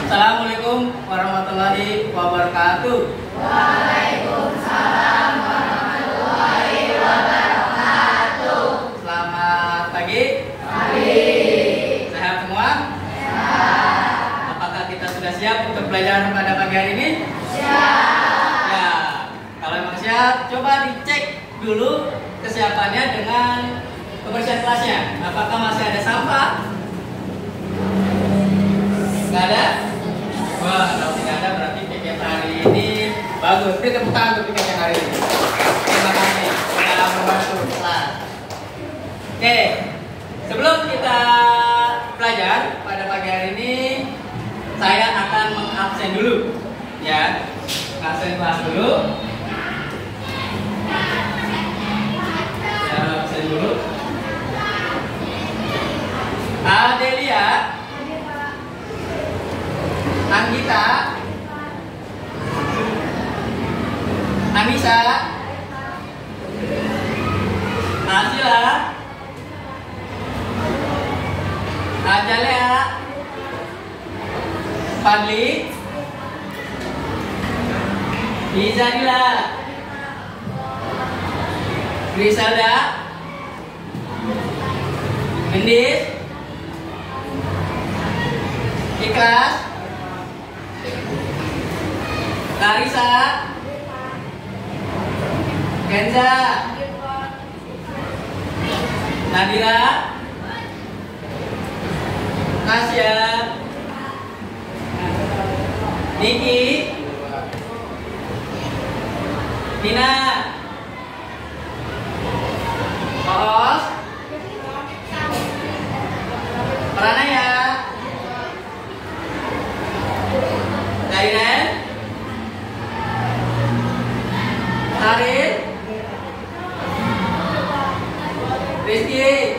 Assalamualaikum warahmatullahi wabarakatuh. Waalaikumsalam warahmatullahi wabarakatuh. Selamat pagi. Pagi. Sehat semua? Sehat. Apakah kita sudah siap untuk belajar pada pagi hari ini? Siap. Ya, kalau memang siap, coba dicek dulu kesiapannya dengan kebersihan kelasnya. Apakah masih ada sampah? Nggak ada? Wah, kalau tidak ada berarti piket hari ini bagus. Kita tepuk tangan untuk piket yang hari ini. Terima kasih sudah membantu kelas. Oke, sebelum kita belajar pada pagi hari ini, saya akan mengabsen dulu, ya. Absen kelas dulu. Ya, absen dulu. Adelia, Anggita, Anissa, Asila, Ajalea, Fadli, Izadila, Griselda, Gendis, Ikhlas, Larissa, Kenza, Nadira, Tasya, Niki, Tina, Oos, Pranaya, Dairen, Arif, Rizky,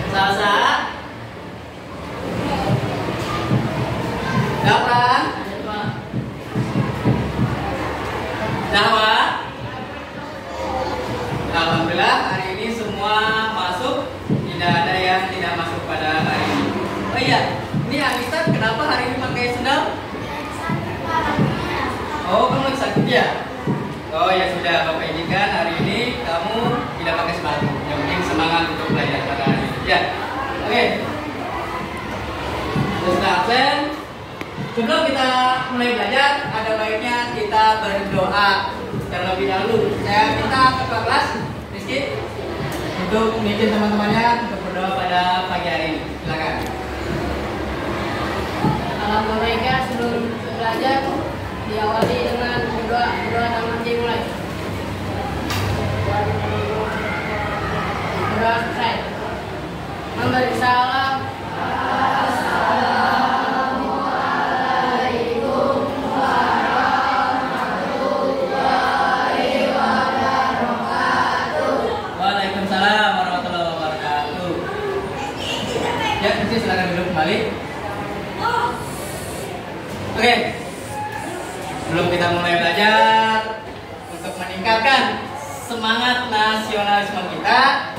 Salsa, Gapran, Dahwa. Alhamdulillah hari ini semua masuk, tidak ada yang tidak masuk pada hari ini. Oh iya, ini Anissa kenapa hari ini pakai sendal? Oh, kamu lagi sakit ya? Oh ya sudah, Bapak izinkan hari ini kamu tidak pakai sepatu. Yang penting semangat untuk belajar pada hari ini. Ya, oke. Sudah absen. Sebelum kita mulai belajar, ada baiknya kita berdoa terlebih dahulu. Saya minta ketua kelas, Rizky, untuk memimpin teman-temannya untuk berdoa pada pagi hari ini. Silakan. Alhamdulillah, sebelum belajar diawali dengan berdoa dengan dimulai. Berdoa selesai. Memberi salam. Assalamualaikum warahmatullahi wabarakatuh. Waalaikumsalam warahmatullahi wabarakatuh. Ya, silakan duduk kembali. Oke. Sebelum kita mulai belajar, untuk meningkatkan semangat nasionalisme kita,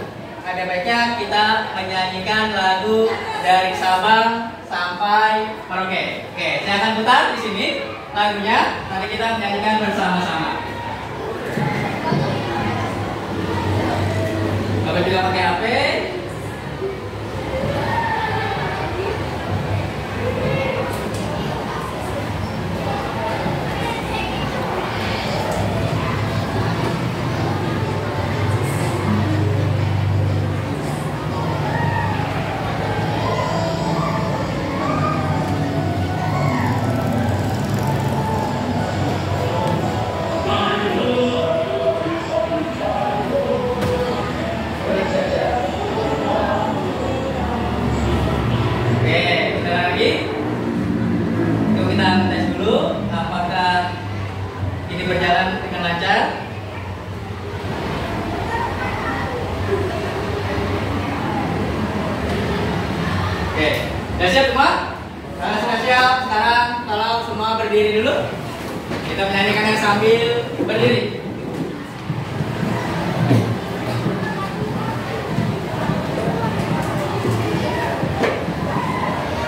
ada baiknya kita menyanyikan lagu dari Sabang sampai Merauke. Oke, saya akan putar di sini lagunya. Nanti kita menyanyikan bersama-sama. Bapak juga pakai HP. Sudah siap semua? Kalau sudah siap, sekarang tolong semua berdiri dulu. Kita menyanyikannya sambil berdiri.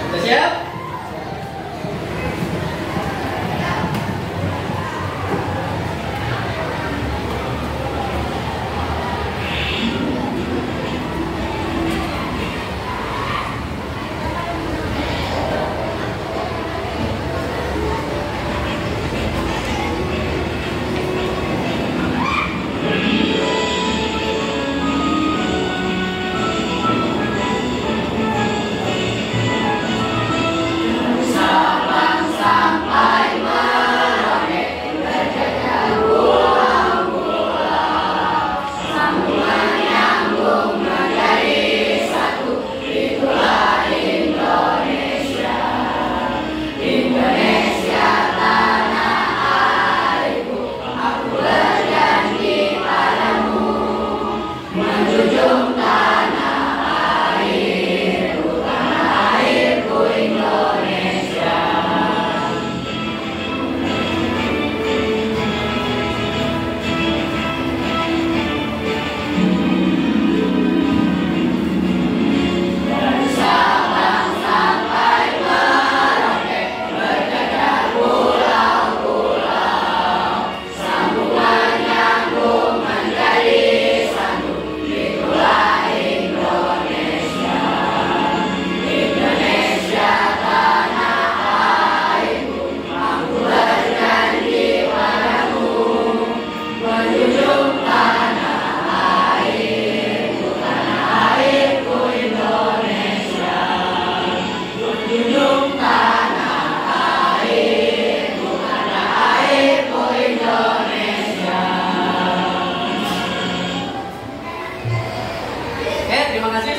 Sudah siap?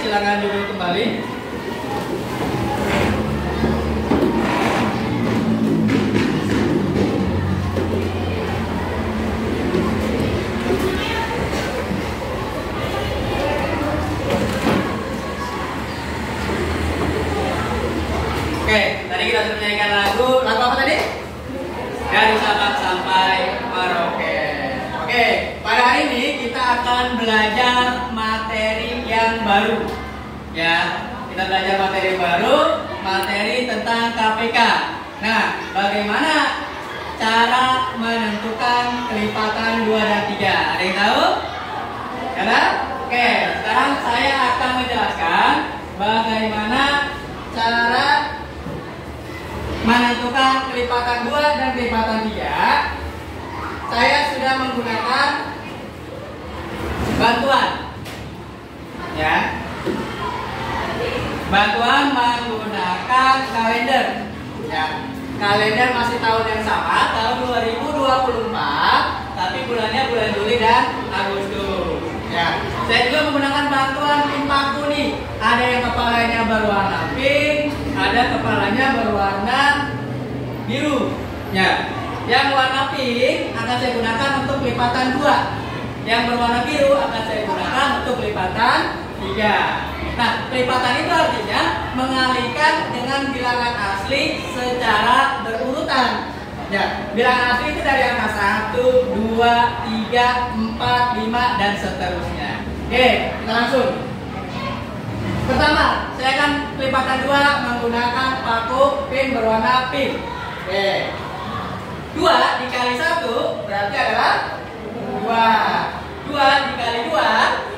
Silakan duduk kembali. Oke, tadi kita sudah menyanyikan lagu apa tadi? Dari Sabang sampai Merauke. Oke, pada hari ini kita akan belajar materi yang baru. Ya, kita belajar materi baru, materi tentang KPK. Nah, bagaimana cara menentukan kelipatan 2 dan 3? Ada yang tahu? Ada? Oke, sekarang saya akan menjelaskan bagaimana cara menentukan kelipatan 2 dan kelipatan 3. Saya sudah menggunakan bantuan. Ya. Bantuan menggunakan kalender. Ya. Kalender masih tahun yang sama, tahun 2024, tapi bulannya bulan Juli dan Agustus. Ya. Saya juga menggunakan bantuan pin paku nih. Ada yang kepalanya berwarna pink, ada kepalanya berwarna biru. Ya. Yang warna pink akan saya gunakan untuk kelipatan 2. Yang berwarna biru akan saya gunakan untuk kelipatan 3. Nah, kelipatan itu artinya mengalihkan dengan bilangan asli secara berurutan. Ya, bilangan asli itu dari angka 1, 2, 3, 4, 5 dan seterusnya. Oke, kita langsung. Pertama, saya akan kelipatan 2 menggunakan paku pin berwarna pink. Oke. 2 dikali 1 berarti adalah 2. 2 dikali 2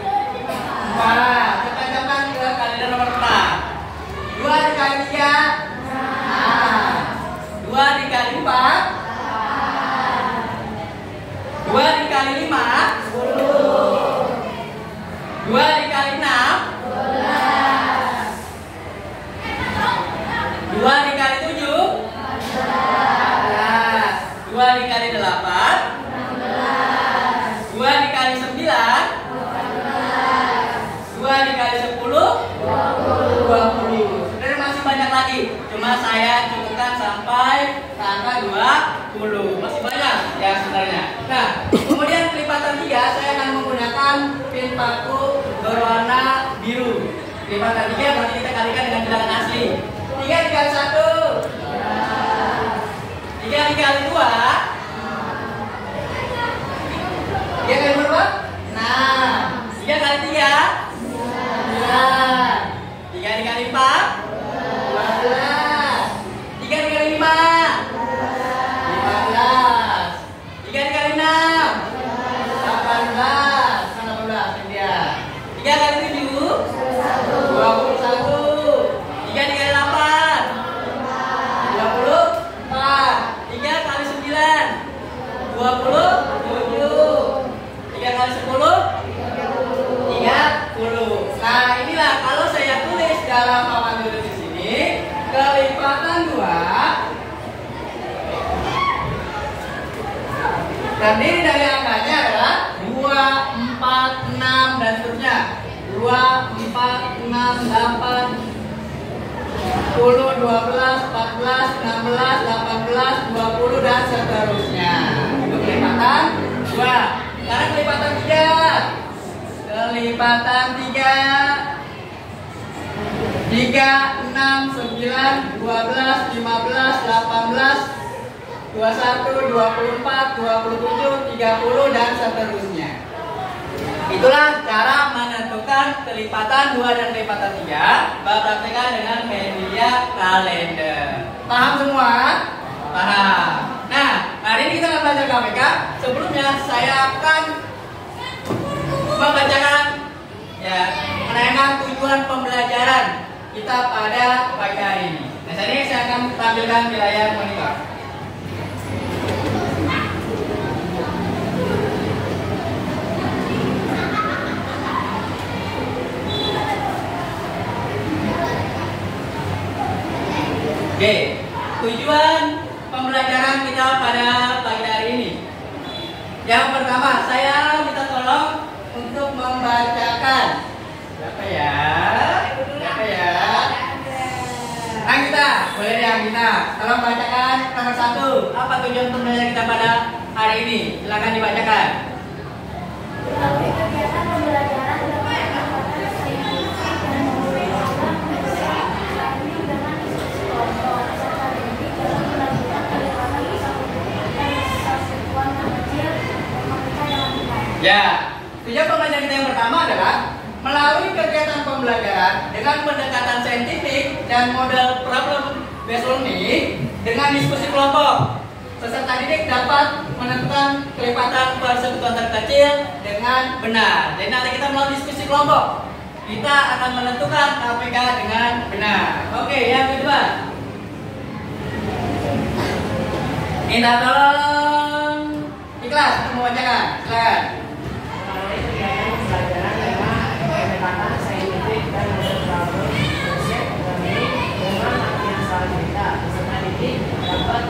4. Cepat-cepat ke kalender nomor 4. 2 dikali 3 2 dikali 4 2 dikali 5 10. 2 dikali 6 12. 2 dikali 7 14. 2 dikali 8 16. 2 dikali 9 2 dikali 10 20. Sebenarnya masih banyak lagi, cuma saya cukupkan sampai angka 20. Masih banyak ya sebenarnya. Nah, kemudian kelipatan 3 saya akan menggunakan pin paku berwarna biru. Kelipatan 3 berarti kita kalikan dengan bilangan asli. 3 dikali 1 3 dikali 2 3 kali berapa? 6. 3 kali 3 9. 3 dikali 4 12. dalam papan tulis di sini, kelipatan 2 terdiri dari angkanya adalah 2, 4, 6 dan seterusnya. 2, 4, 6, 8, 10, 12, 14, 16, 18, 20 dan seterusnya. Itu kelipatan 2. Sekarang kelipatan 3. Kelipatan 3. 3, 6, 9, 12, 15, 18, 21, 24, 27, 30 dan seterusnya. Itulah cara menentukan kelipatan 2 dan kelipatan 3. Bapak praktekkan dengan media kalender. Paham semua? Paham. Nah, hari ini kita akan belajar KPK. Sebelumnya saya akan membacakan menanyakan tujuan pembelajaran kita pada pagi hari ini. Nah, saat ini saya akan tampilkan di layar monitor. Oke, tujuan pembelajaran kita pada pagi hari ini. Yang pertama, saya minta tolong untuk membacakan. Siapa ya? Siapa ya? Anggita, boleh deh Anggita. Tolong bacakan nomor 1. Apa tujuan pembelajaran kita pada hari ini? Silakan dibacakan. Melalui kegiatan pembelajaran dapat mendapatkan saintifik dan memperoleh pengetahuan dengan diskusi kelompok serta didik dalam melakukan kelipatan dan persatuan kecil KPK dengan benar. Ya, tujuan pembelajaran kita yang pertama adalah melalui kegiatan pembelajaran dengan pendekatan saintifik dan model problem based learning dengan diskusi kelompok. Peserta didik dapat menentukan kelipatan persekutuan terkecil dengan benar. Jadi nanti kita melalui diskusi kelompok, kita akan menentukan KPK dengan benar. Oke, yang kedua, minta tolong Ikhlas untuk membacakan. Silakan. Melalui kegiatan pembelajaran dengan pendekatan saintifik dan model problem based learning dengan latihan soal cerita, peserta didik dapat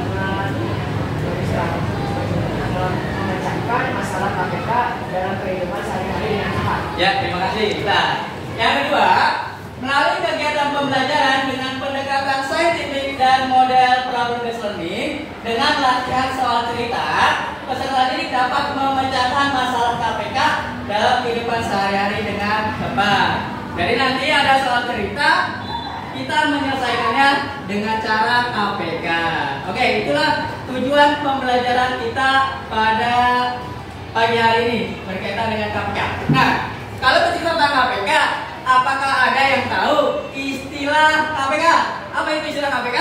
memecahkan masalah KPK dalam kehidupan sehari-hari dengan cepat. Ya, terima kasih. Nah, yang kedua, melalui kegiatan pembelajaran dengan pendekatan saintifik dan model problem based learning dengan latihan soal cerita, peserta didik dapat memecahkan masalah KPK dalam kehidupan sehari-hari dengan tepat. Jadi nanti ada soal cerita, kita menyelesaikannya dengan cara KPK. Oke, itulah tujuan pembelajaran kita pada pagi hari ini berkaitan dengan KPK. Nah, kalau berbicara tentang KPK, apakah ada yang tahu istilah KPK? Apa itu istilah KPK?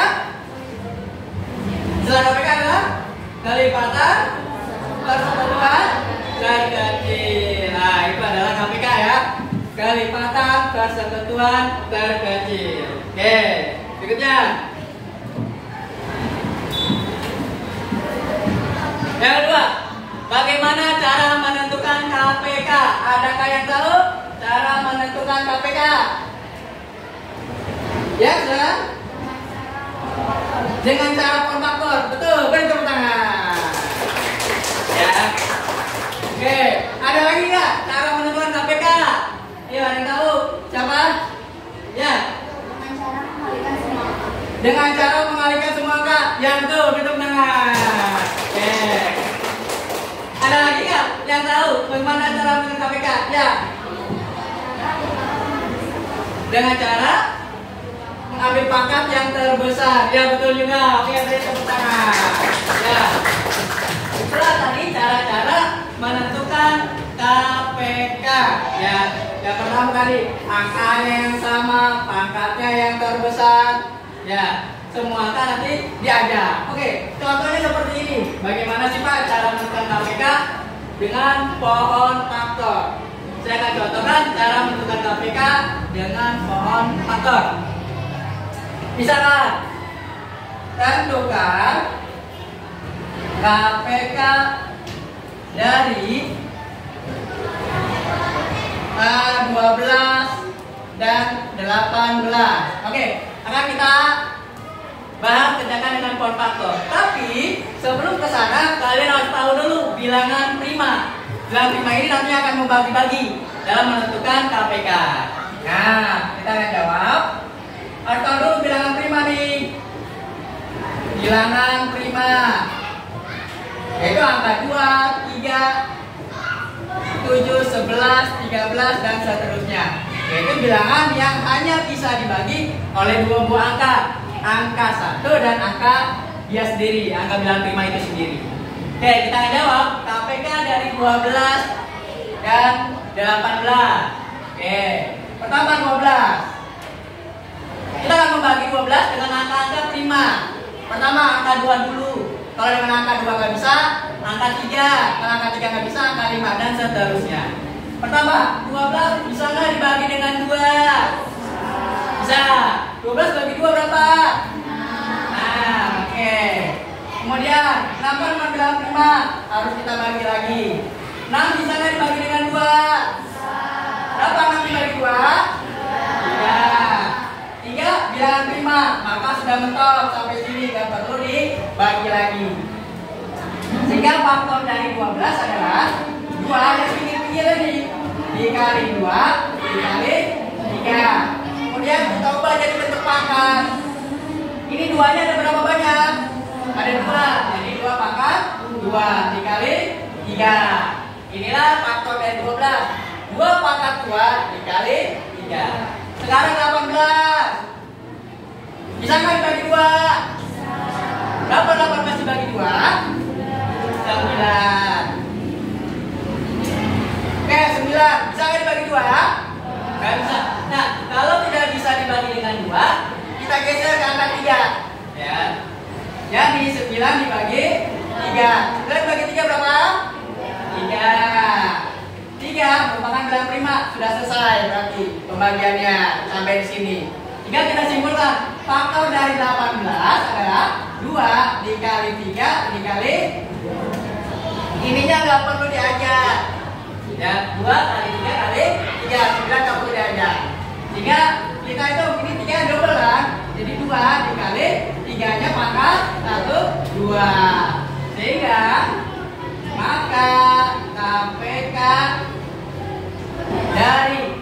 Istilah KPK adalah kelipatan persekutuan terkecil. Nah, itu adalah KPK ya. Kelipatan persekutuan terkecil. Oke, berikutnya. Yang kedua, bagaimana cara menentukan KPK? Adakah yang tahu cara menentukan KPK? Ya, sudah? Dengan cara faktor. Betul, beri tepuk tangan. Ya. Oke, ada lagi nggak cara menentukan KPK? Ayo, ada yang tahu? Siapa? Ya. Dengan cara mengalihkan semua angka. Ya, betul, beri tepuk tangan. Oke. Ada lagi nggak yang tahu bagaimana cara menentukan KPK? Ya. Dengan cara mengambil pangkat yang terbesar. Ya, betul juga. Oke, beri tepuk tangan. Ya. Itulah tadi cara-cara menentukan KPK. Ya, yang pertama tadi angkanya yang sama, pangkatnya yang terbesar. Ya, semua angka nanti diajar. Oke, contohnya seperti ini. Bagaimana sih Pak cara menentukan KPK dengan pohon faktor? Saya akan contohkan cara menentukan KPK dengan pohon faktor. Misalkan tentukan KPK dari 12 dan 18. Oke, akan kita bahas kerjakan dengan power faktor. Tapi sebelum ke sana kalian harus tahu dulu bilangan prima. Bilangan prima ini nantinya akan membagi-bagi dalam menentukan KPK. Nah, kita akan jawab. Harus tahu dulu bilangan prima nih. Bilangan prima yaitu angka 2, 3, 7, 11, 13 dan seterusnya. Yaitu bilangan yang hanya bisa dibagi oleh dua buah angka. Angka 1 dan angka dia sendiri, angka bilangan prima itu sendiri. Oke, kita jawab KPK dari 12 dan 18. Oke, pertama 12. Kita akan membagi 12 dengan angka-angka prima. Pertama angka 2 dulu. Kalau dengan angka 2 nggak bisa, angka 3. Kalau angka 3 nggak bisa, angka 5 dan seterusnya. Pertama, 12 bisa nggak dibagi dengan 2? Bisa. 12 bagi 2 berapa? Nah, oke. Kemudian, 6 kan bilangan prima, harus kita bagi lagi. 6 bisa nggak dibagi dengan 2? Berapa 6 dibagi 2? 3. 3 bilangan prima, maka sudah mentok sampai sini, nggak perlu dibagi lagi. Sehingga faktor dari 12 adalah 2 yang pinggir-pinggir ini dikali 2 dikali 3. Kemudian kita ubah jadi bentuk pangkat. Ini 2-nya ada berapa banyak? Ada 2. Jadi 2 pangkat 2 dikali 3. Inilah faktor dari 12. 2 pangkat 2 dikali 3. Sekarang 18. Bisa nggak dibagi 2? Berapa 18 dibagi 2? 9. Oke, 9. Bisa nggak dibagi 2? Nggak bisa. Nah, kalau tidak bisa dibagi dengan 2, kita geser ke angka 3. Ya. Jadi 9 dibagi 3. 9 dibagi 3 berapa? 3. 3 merupakan bilangan prima. Sudah selesai berarti pembagiannya sampai di sini. Tinggal kita simpulkan. Faktor dari 18 adalah 2 dikali 3 dikali ininya nggak perlu diajar. Ya, 2 kali 3 kali 3, 9 nggak perlu diajar. Sehingga kita itu ini 3 double kan. Jadi 2 dikali 3-nya pangkat 1, 2. Sehingga maka KPK dari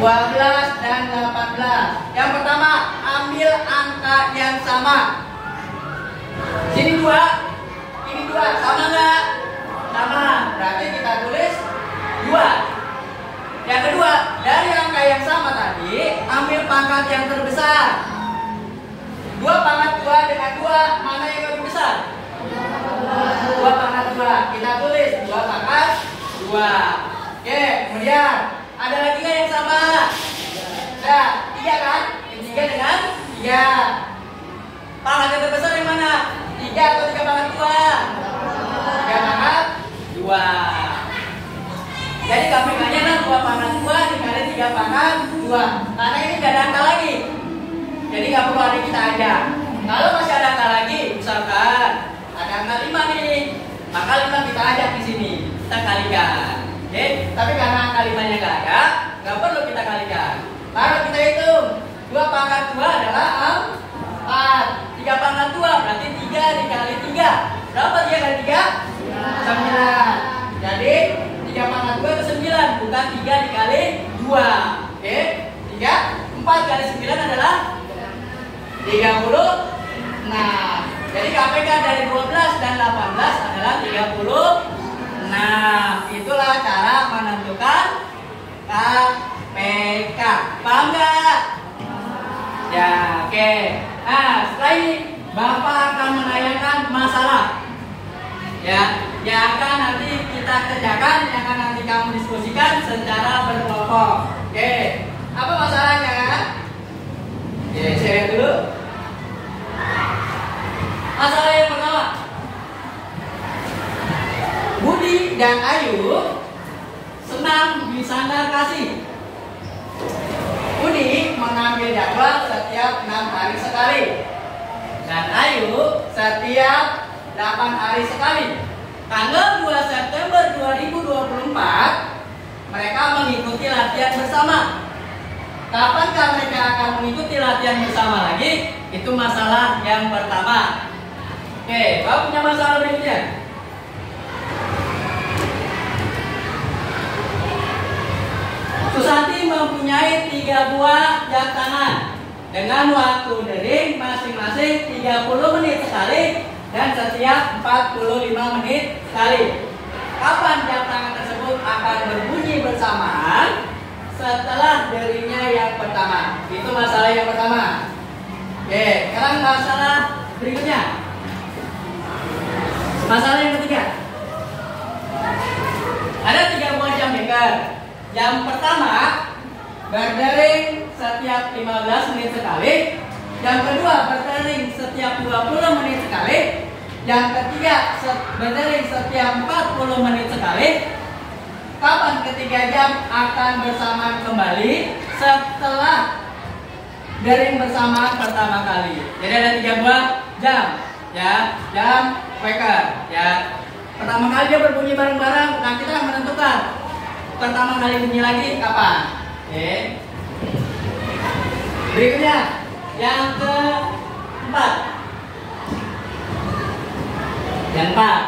12 dan 18. Yang pertama, ambil angka yang sama. Sini 2, ini 2, sama nggak? Sama. Berarti kita tulis 2. Yang kedua, dari angka yang sama tadi, ambil pangkat yang terbesar. 2 pangkat 2 dengan 2, mana yang lebih besar? 2 pangkat 2. Kita tulis 2 pangkat 2. Oke, kemudian ada lagi nggak yang sama? Nah, 3 kan? Yang 3 dengan 3. Pangkat yang terbesar yang mana? 3 atau 3 pangkat 2? 3 pangkat 2. Jadi KPK-nya adalah 2 pangkat 2 dikali 3 pangkat 2. Karena ini nggak ada angka lagi. Jadi nggak perlu ada kita aja. Kalau masih ada angka lagi, misalkan ada angka 5 nih, maka 5 kita ajak di sini. Kita kalikan. Oke, tapi karena angka 5-nya nggak ada, nggak perlu kita kalikan. Lalu kita hitung 2 pangkat 2 adalah 4. 3 pangkat 2 berarti 3 dikali 3. Berapa 3 kali 3? 9. Jadi 3 pangkat 2 itu 9, bukan 3 dikali 2. Oke, 4 kali 9 adalah 36. Jadi KPK dari 12 dan 18 adalah 36. Itulah cara menentukan KPK. Paham nggak? Ya, oke. Nah, setelah ini Bapak akan menanyakan masalah. Ya, yang akan nanti kita kerjakan, yang akan nanti kamu diskusikan secara berkelompok. Oke, apa masalahnya? Oke, saya lihat dulu. Masalah yang pertama, Budi dan Ayu senang disandar kasih. Budi mengambil jadwal setiap 6 hari sekali, dan Ayu setiap 8 hari sekali. Tanggal 2 September 2024, mereka mengikuti latihan bersama. Kapankah mereka akan mengikuti latihan bersama lagi? Itu masalah yang pertama. Oke, Bapak punya masalah berikutnya. Susanti mempunyai 3 buah jam tangan dengan waktu dering masing-masing 30 menit sekali dan setiap 45 menit sekali. Kapan jam tangan tersebut akan berbunyi bersamaan? Setelah deringnya yang pertama. Itu masalah yang pertama. Oke, sekarang masalah berikutnya. Masalah yang ketiga. Ada 3 buah jam beker. Yang pertama berdering setiap 15 menit sekali. Yang kedua berdering setiap 20 menit sekali. Yang ketiga berdering setiap 40 menit sekali. Kapan ketiga jam akan bersamaan kembali? Setelah dering bersamaan pertama kali. Jadi ada 3 buah jam, ya, jam weker, ya. Pertama kali dia berbunyi bareng-bareng. Nah, kita menentukan pertama kali bunyi lagi kapan. Oke. Berikutnya yang keempat. Yang keempat.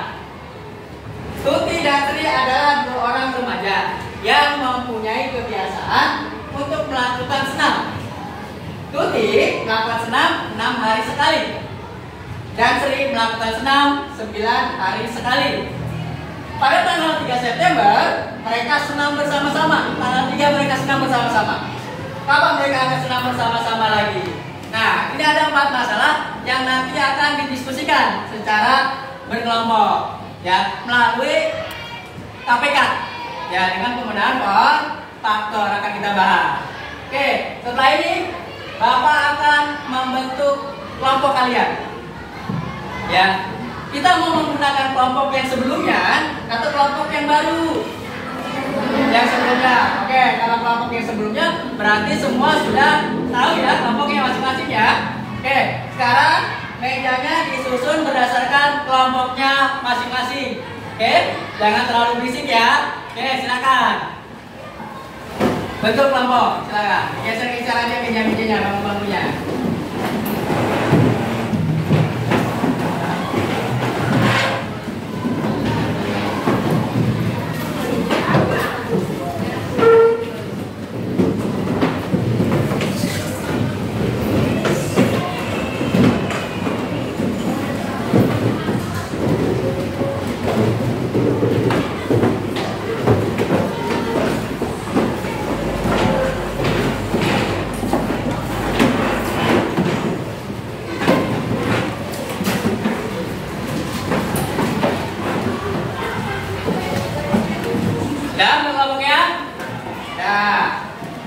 Tuti dan Tri adalah 2 orang remaja yang mempunyai kebiasaan untuk melakukan senam. Tuti melakukan senam 6 hari sekali dan Tri melakukan senam 9 hari sekali. Pada tanggal 3 September mereka senam bersama-sama. Tanggal 3 mereka senam bersama-sama. Kapan mereka akan senam bersama-sama lagi? Nah, ini ada 4 masalah yang nanti akan didiskusikan secara berkelompok, ya, melalui KPK, ya, dengan penggunaan power faktor akan kita bahas. Oke, setelah ini Bapak akan membentuk kelompok kalian, ya. Kita mau menggunakan kelompok yang sebelumnya atau kelompok yang baru? Yang sebelumnya. Oke, kalau kelompok yang sebelumnya berarti semua sudah tahu ya kelompoknya masing-masing ya. Oke, sekarang mejanya disusun berdasarkan kelompoknya masing-masing. Oke, jangan terlalu berisik ya. Oke, silakan. Bentuk kelompok, silakan. Geser-geser aja meja-mejanya, bangku-bangkunya.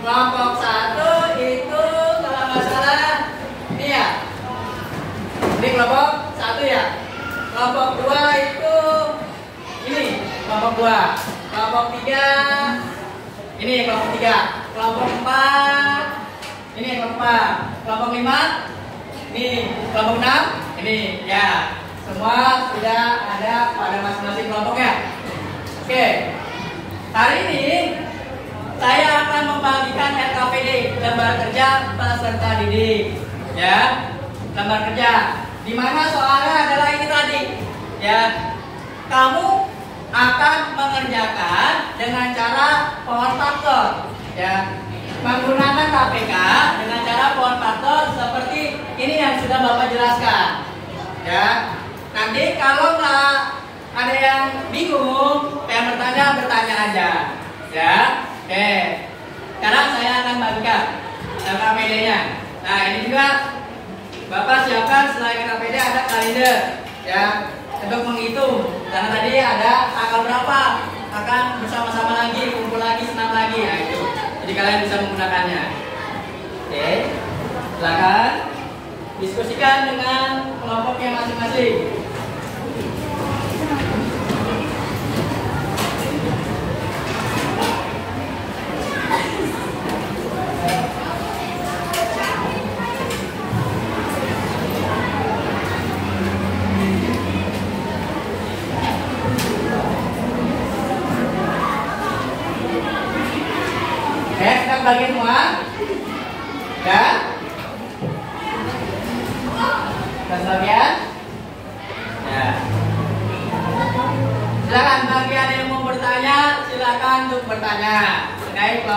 Kelompok 1 itu kalau nggak salah ini ya. Ini kelompok 1 ya. Kelompok 2 itu ini kelompok 2. Kelompok 3 ini kelompok 3. Kelompok 4 ini kelompok 4. Kelompok 5 ini kelompok 6 ini ya. Semua sudah ada pada masing-masing kelompoknya. Oke. Hari ini saya akan membagikan LKPD, lembar kerja peserta didik, ya, lembar kerja. Di mana soalnya adalah ini tadi, ya, kamu akan mengerjakan dengan cara power factor, ya, menggunakan KPK dengan cara power factor seperti ini yang sudah Bapak jelaskan, ya. Nanti kalau nggak ada yang bingung, yang bertanya aja, ya. Oke, sekarang saya akan bagikan LKPD-nya. Nah, ini juga Bapak siapkan selain LKPD ada kalender, ya, untuk menghitung. Karena tadi ada tanggal berapa akan bersama-sama lagi, kumpul lagi, senam lagi, nah itu. Jadi kalian bisa menggunakannya. Oke, silakan diskusikan dengan kelompoknya masing-masing.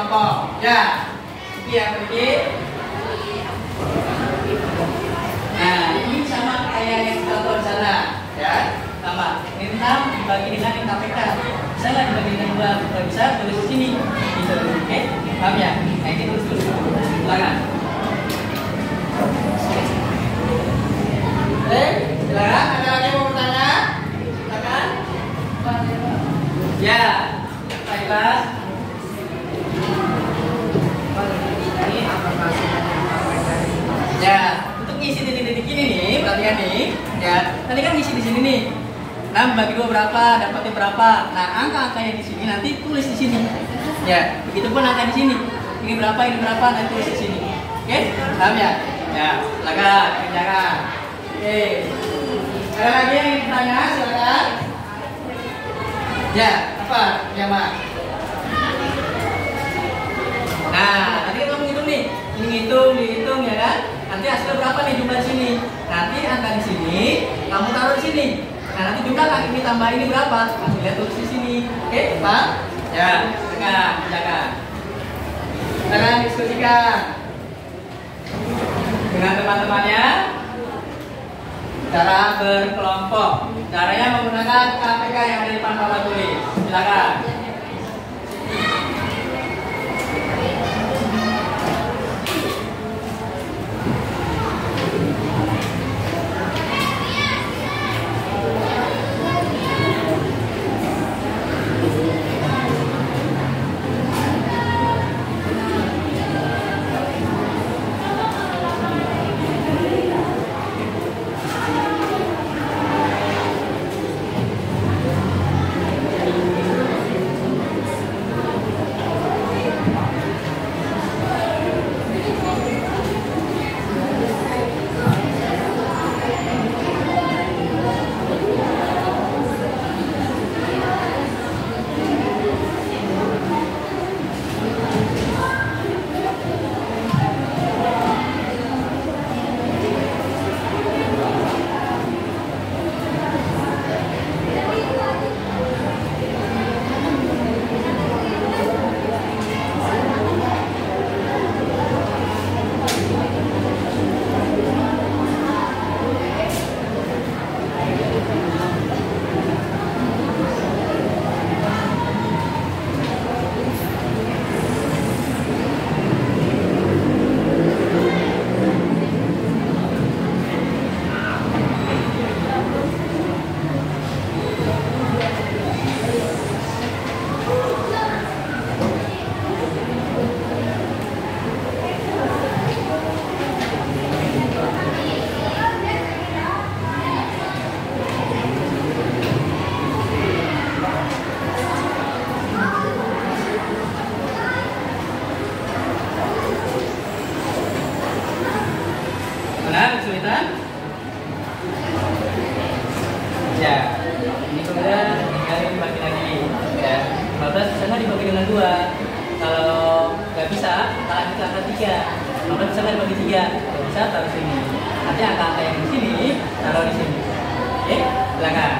kelompok. Ya, ini yang sedikit. Nah, ini sama kayak yang kita tahu di sana, ya, sama. Ini 6 dibagi dengan yang KPK. Bisa nggak dibagi dengan 2? Kalau bisa, tulis di sini. Bisa, oke? Paham ya? Nah, ini tulis dulu. Silakan. Silakan. Ada lagi mau bertanya? Silakan. Ya, baiklah. Ini apakah sudah diapakan dari Ya, untuk ngisi titik-titik ini nih, perhatikan nih, ya. Tadi kan ngisi di sini nih. 6 bagi 2 berapa, dapatnya berapa. Nah, angka-angka yang di sini nanti tulis di sini. Ya, begitupun angka di sini. Ini berapa, nanti tulis di sini. Oke? Paham ya? Ya, silakan kerjakan. Oke. Ada lagi yang ingin bertanya? Silakan. Ya, apa? Ya, Mak. Nah, nanti kita menghitung nih. Ini dihitung ya kan? Nanti hasilnya berapa nih jumlah di sini? Nanti angka di sini, kamu taruh di sini. Nah, nanti jumlah kaki ditambah ini berapa? Kamu lihat tulis di sini. Oke, Pak? Ya, silakan. Silakan diskusikan dengan teman-temannya. Cara berkelompok. Caranya menggunakan KPK yang ada di depan Bapak tulis. Silakan. Benar, kesulitan? Ya, ini kemudian tinggal dibagi lagi. Ya, 15 bisa nggak dibagi dengan 2? Kalau nggak bisa, lanjut ke angka 3. 15 bisa nggak dibagi 3? Kalau bisa, taruh sini. Nanti angka-angka yang di sini, taruh di sini. Oke, silakan.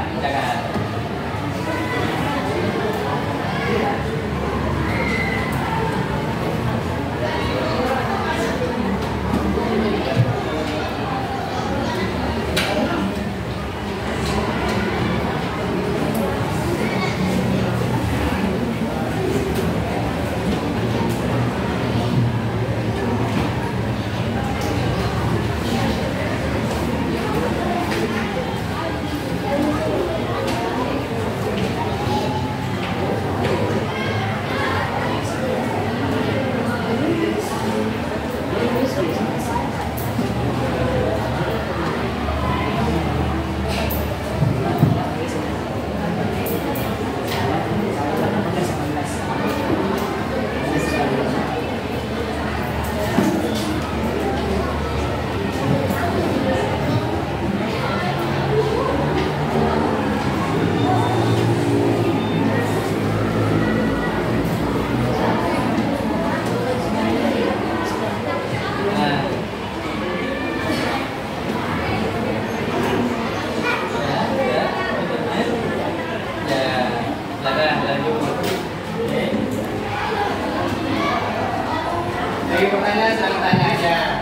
Ya.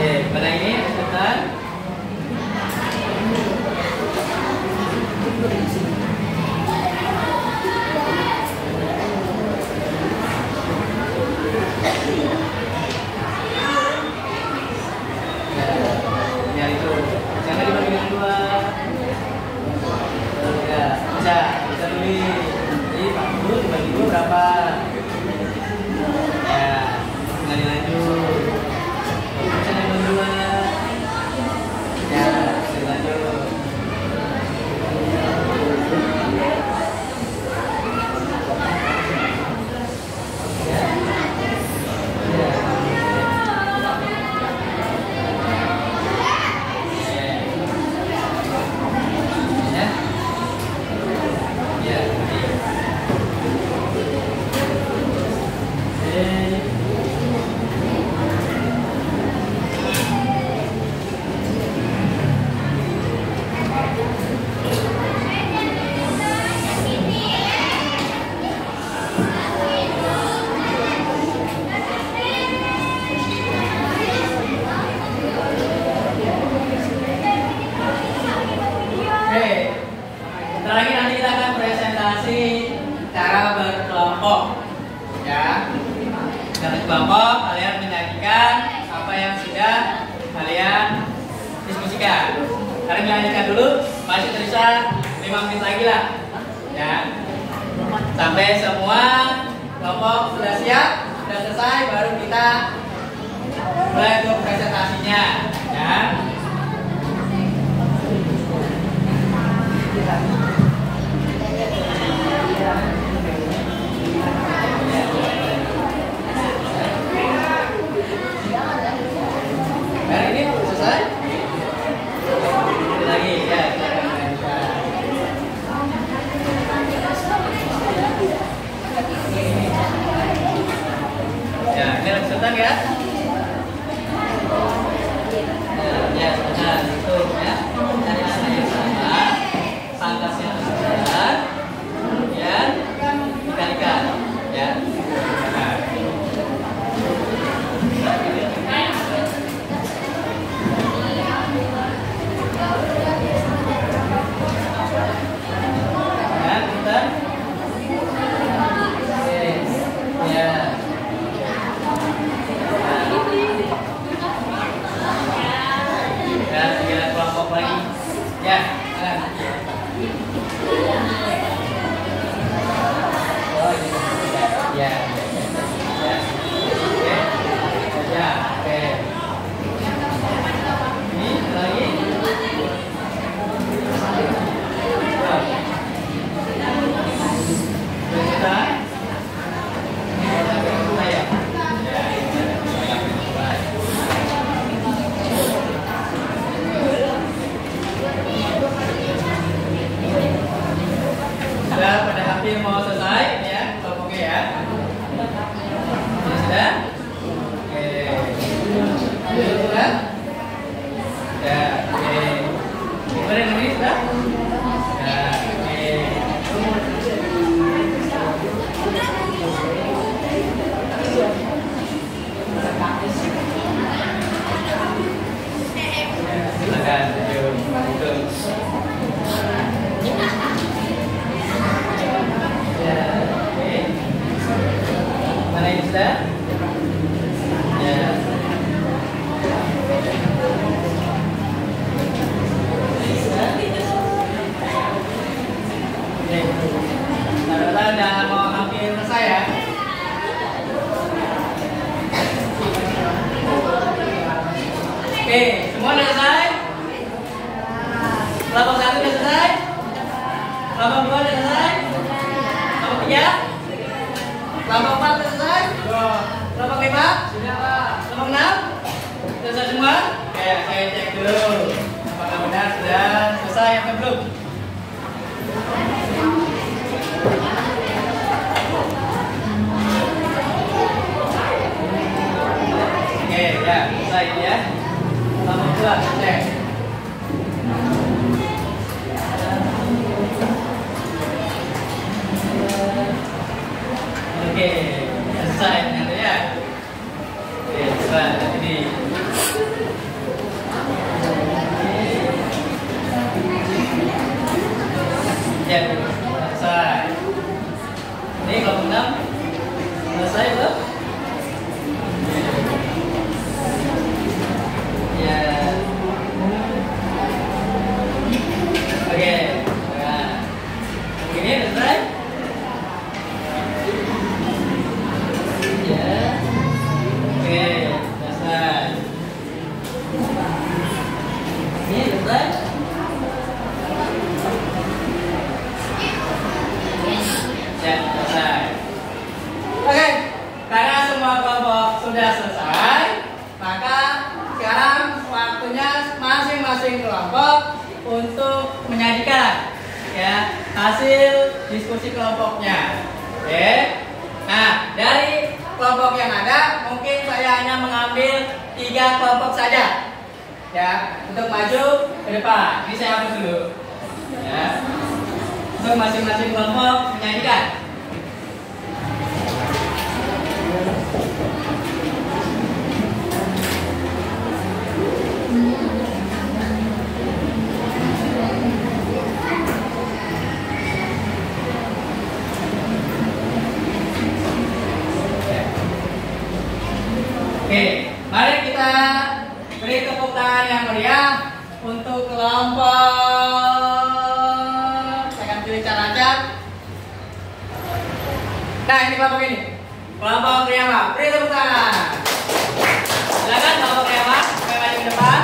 Pada ini, sebentar. Ya itu, jangan dibagi dengan dua. Ya, bisa tulis. Jadi 40 dibagi dua berapa? Ya, tinggal dilanjut. Bisa dengan dua. Ya, dilanjut. Sebentar lagi nanti kita akan presentasi cara berkelompok, ya. Cara berkelompok, kalian menyajikan apa yang sudah kalian diskusikan. Kalian melanjutkan dulu, masih tersisa 5 menit lagi lah, ya. Sampai semua kelompok sudah siap, sudah selesai, baru kita mulai untuk presentasinya, ya. Hari ini selesai? Lagi ya. Ya, ini sebentar ya. Ya, sebentar itu ya. Dari mana yang sama, pangkasnya benar, kemudian dikalikan, ya. Mau selesai ya, kelompoknya ya. Sudah? Oke. Sudah? Ya, oke. Gimana yang ini sudah? Ya, oke. Silakan. Yuk. Ya. Oke. Saudara udah mau hampir selesai ya. Oke, semua udah selesai? Kelompok 1 udah selesai? Kelompok 2 udah selesai? Kelompok 3? Kelompok 4 udah selesai? Kelompok 5? Sudah, Pak. Kelompok 6? Selesai semua? Oke, saya cek dulu. Apakah benar sudah selesai atau belum? Oke, ya, selesai ya. Kelompok 2, cek. Oke, selesai ternyata ya. Oke, coba ini. Ya, selesai. Ini kelompok 6 selesai belum? Ya. Oke. Nah. Ini selesai. Ya. Oke, selesai. Ini selesai. Ya, selesai. Oke, karena semua kelompok sudah selesai, maka sekarang waktunya masing-masing kelompok untuk menyajikan ya hasil diskusi kelompoknya. Oke. Nah, dari kelompok yang ada, mungkin saya hanya mengambil 3 kelompok saja ya untuk maju ke depan. Ini saya hapus dulu ya. Untuk masing-masing kelompok menyajikan. Oke, mari kita beri tepuk tangan yang meriah untuk kelompok. Saya akan pilih Caracap. Nah, ini kelompok ini. Kelompok Riyama, beri tepuk tangan. Silakan kelompok Riyama, sampai maju ke depan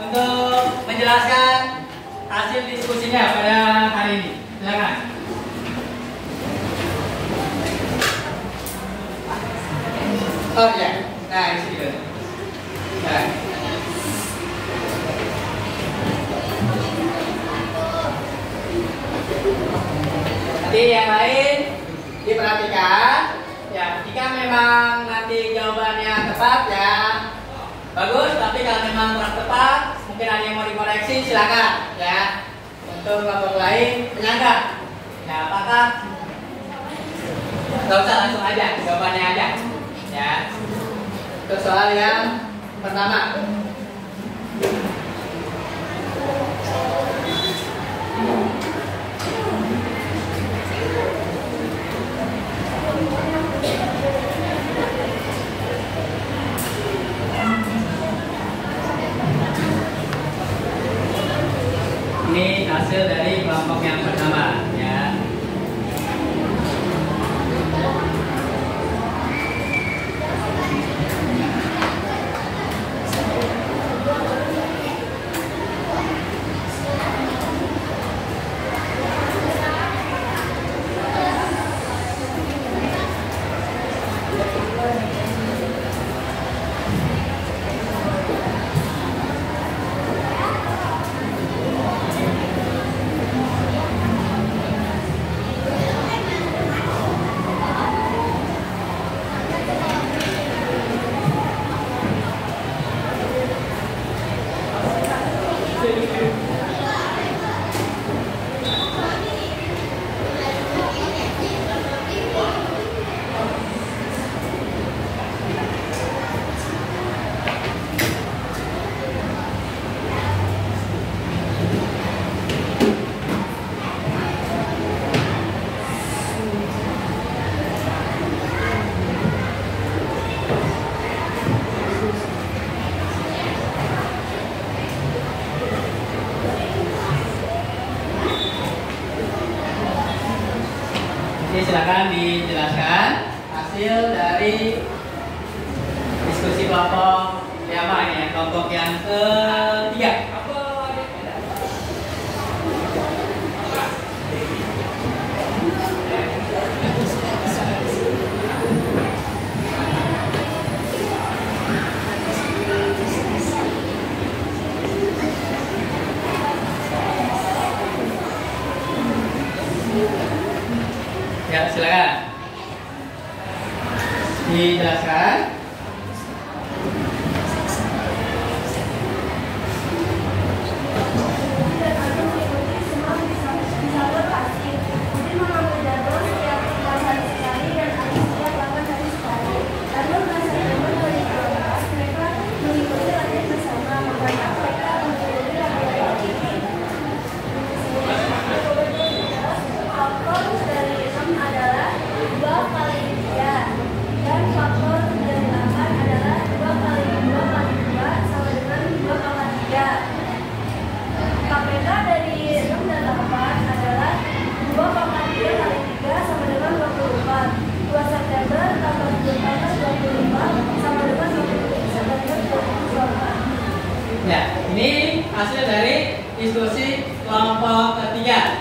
untuk menjelaskan hasil diskusinya pada hari ini. Silakan. Oh ya, nah di sini. Nah. Nanti yang lain diperhatikan. Ya, jika memang nanti jawabannya tepat ya bagus. Tapi kalau memang kurang tepat, mungkin ada yang mau dikoreksi, silakan ya. Untuk kelompok lain penyangga. Nah, apakah? Gak usah langsung aja, jawabannya aja. Ya, untuk soal yang pertama. Ini hasil dari kelompok yang pertama ya. Jadi silakan dijelaskan hasil dari diskusi kelompok yang apa ini ya? Kelompok yang ketiga. Ya, silakan dijelaskan. Ya, ini hasil dari diskusi kelompok ketiga.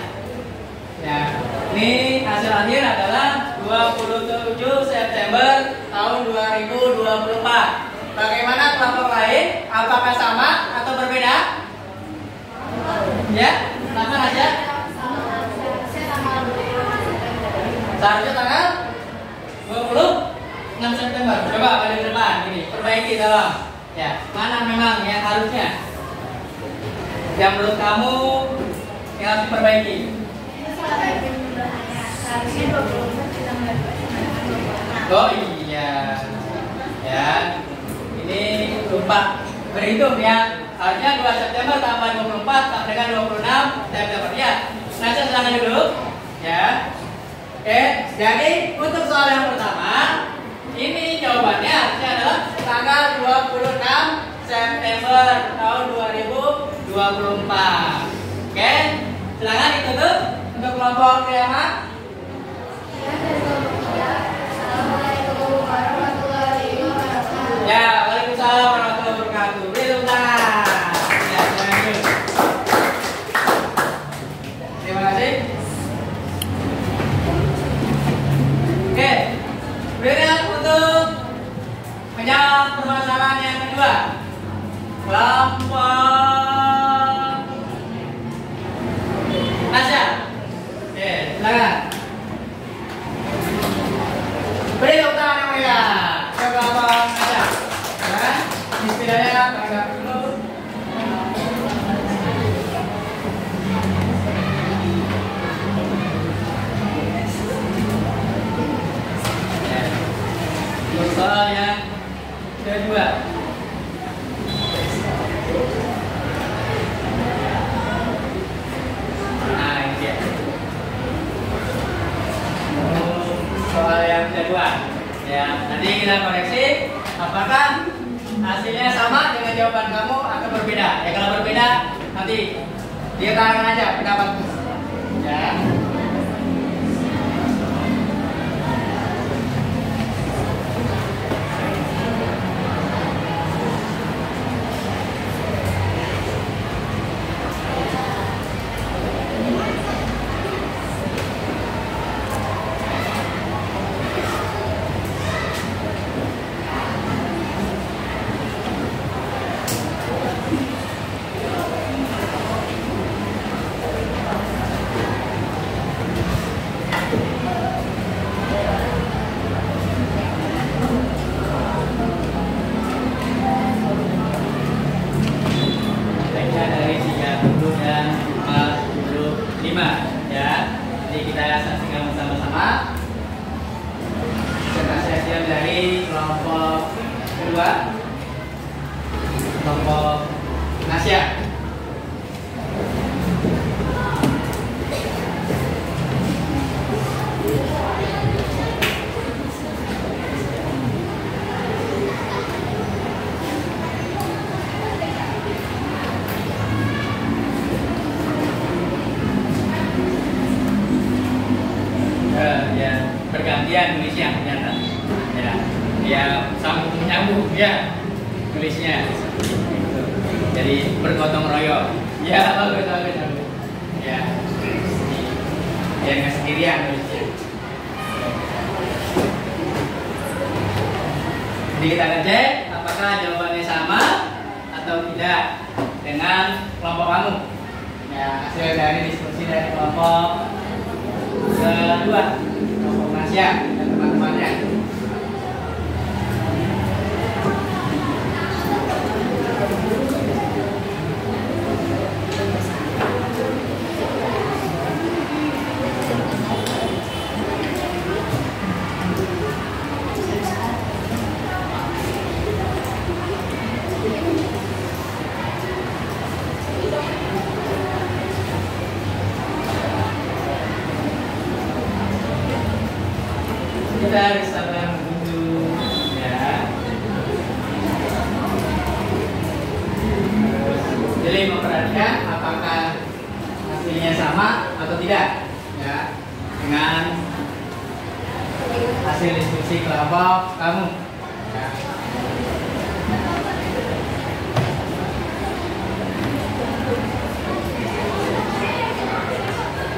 Ya, ini hasil akhir adalah 27 September tahun 2024. Bagaimana kelompok lain? Apakah sama atau berbeda? Ya, sama aja. Seharusnya tanggal 26 September. Coba balik depan, gini, perbaiki dalam. Ya, mana memang yang harusnya? Yang menurut kamu yang harus diperbaiki? Oh iya, ya, ini lupa berhitung ya. Harusnya 2 September tambah 24 sampai dengan 26 September ya. Nah, saya silakan dulu, ya. Oke, jadi untuk soal yang pertama, ini jawabannya harusnya adalah tanggal 26 September tahun 2024. Oke, silakan ditutup untuk kelompok kelima. Ya, waalaikumsalam warahmatullahi wabarakatuh. Beri tepuk tangan. Ya, lanjut. Terima kasih. Oke, berikutnya untuk menjawab permasalahan yang kedua, kelompok Nasya. Oke, silakan. Beri tepuk tangan yang mulia. Kelompok Nasya. Silakan. Istilahnya agak dulu. Soal yang kedua. Nah, ini dia. Soal yang kedua. Ya, nanti kita koreksi apakah hasilnya sama dengan jawaban kamu atau berbeda. Ya, kalau berbeda nanti dia taruh aja pendapatmu. Ya. Kelompok Nasya. Ya bergantian nulisnya ternyata. Ya sambung menyambung ya nulisnya. Gitu. Jadi bergotong royong. Ya bagus. Ya. Ya nggak sendirian nulisnya. Jadi kita akan cek apakah jawabannya sama atau tidak dengan kelompok kamu. Ya hasil dari diskusi dari kelompok kedua, kelompok Nasya dan teman-temannya. Kita harus sabar menunggu ya. Jadi memperhatikan apakah hasilnya sama atau tidak ya dengan hasil diskusi kelompok kamu ya.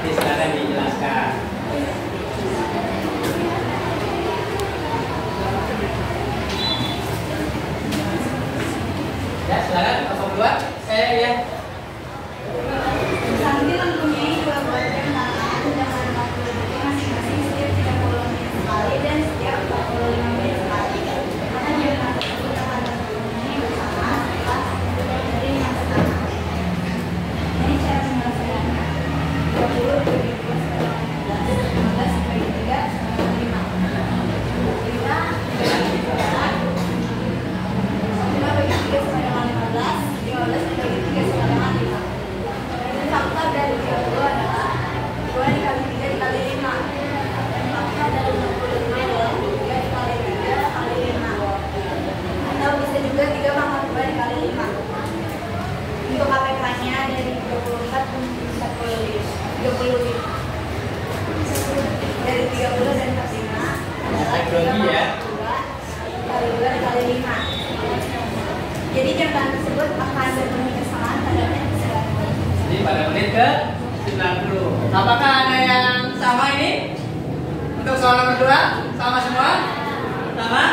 Jadi silakan dijelaskan. Ya, silakan kelompok dua. Saya ya. Sambil mempunyai dua buah tantangan dengan 40 detik masing-masing setiap 30 menit sekali dan setiap 45 menit sekali. Maka jawaban tersebut akan terpenuhi bersama setelah dari yang pertama. Ini cara menyelesaikannya. 20 bagi 2 sama 15 bagi 3 sama 5. 5 bagi 3 sama dengan 15 bagi 3 sama dengan 5. Dan fakta dari 30 adalah 2 dikali 3 dikali 5. Dan fakta dari 65 adalah 3 dikali 3 kali 5. Atau bisa juga 3 pangkat 2 dikali 5. Untuk APK-nya dari 24 ke 30. Dari 30 dan 45 adalah 3 ya. 2 kali 2 dikali 5. Jadi jawaban tersebut akan berpenuhi kesamaan pada menit ke-90. Jadi pada menit ke 90. Apakah ada yang sama ini? Untuk soal nomor 2 sama semua? Sama?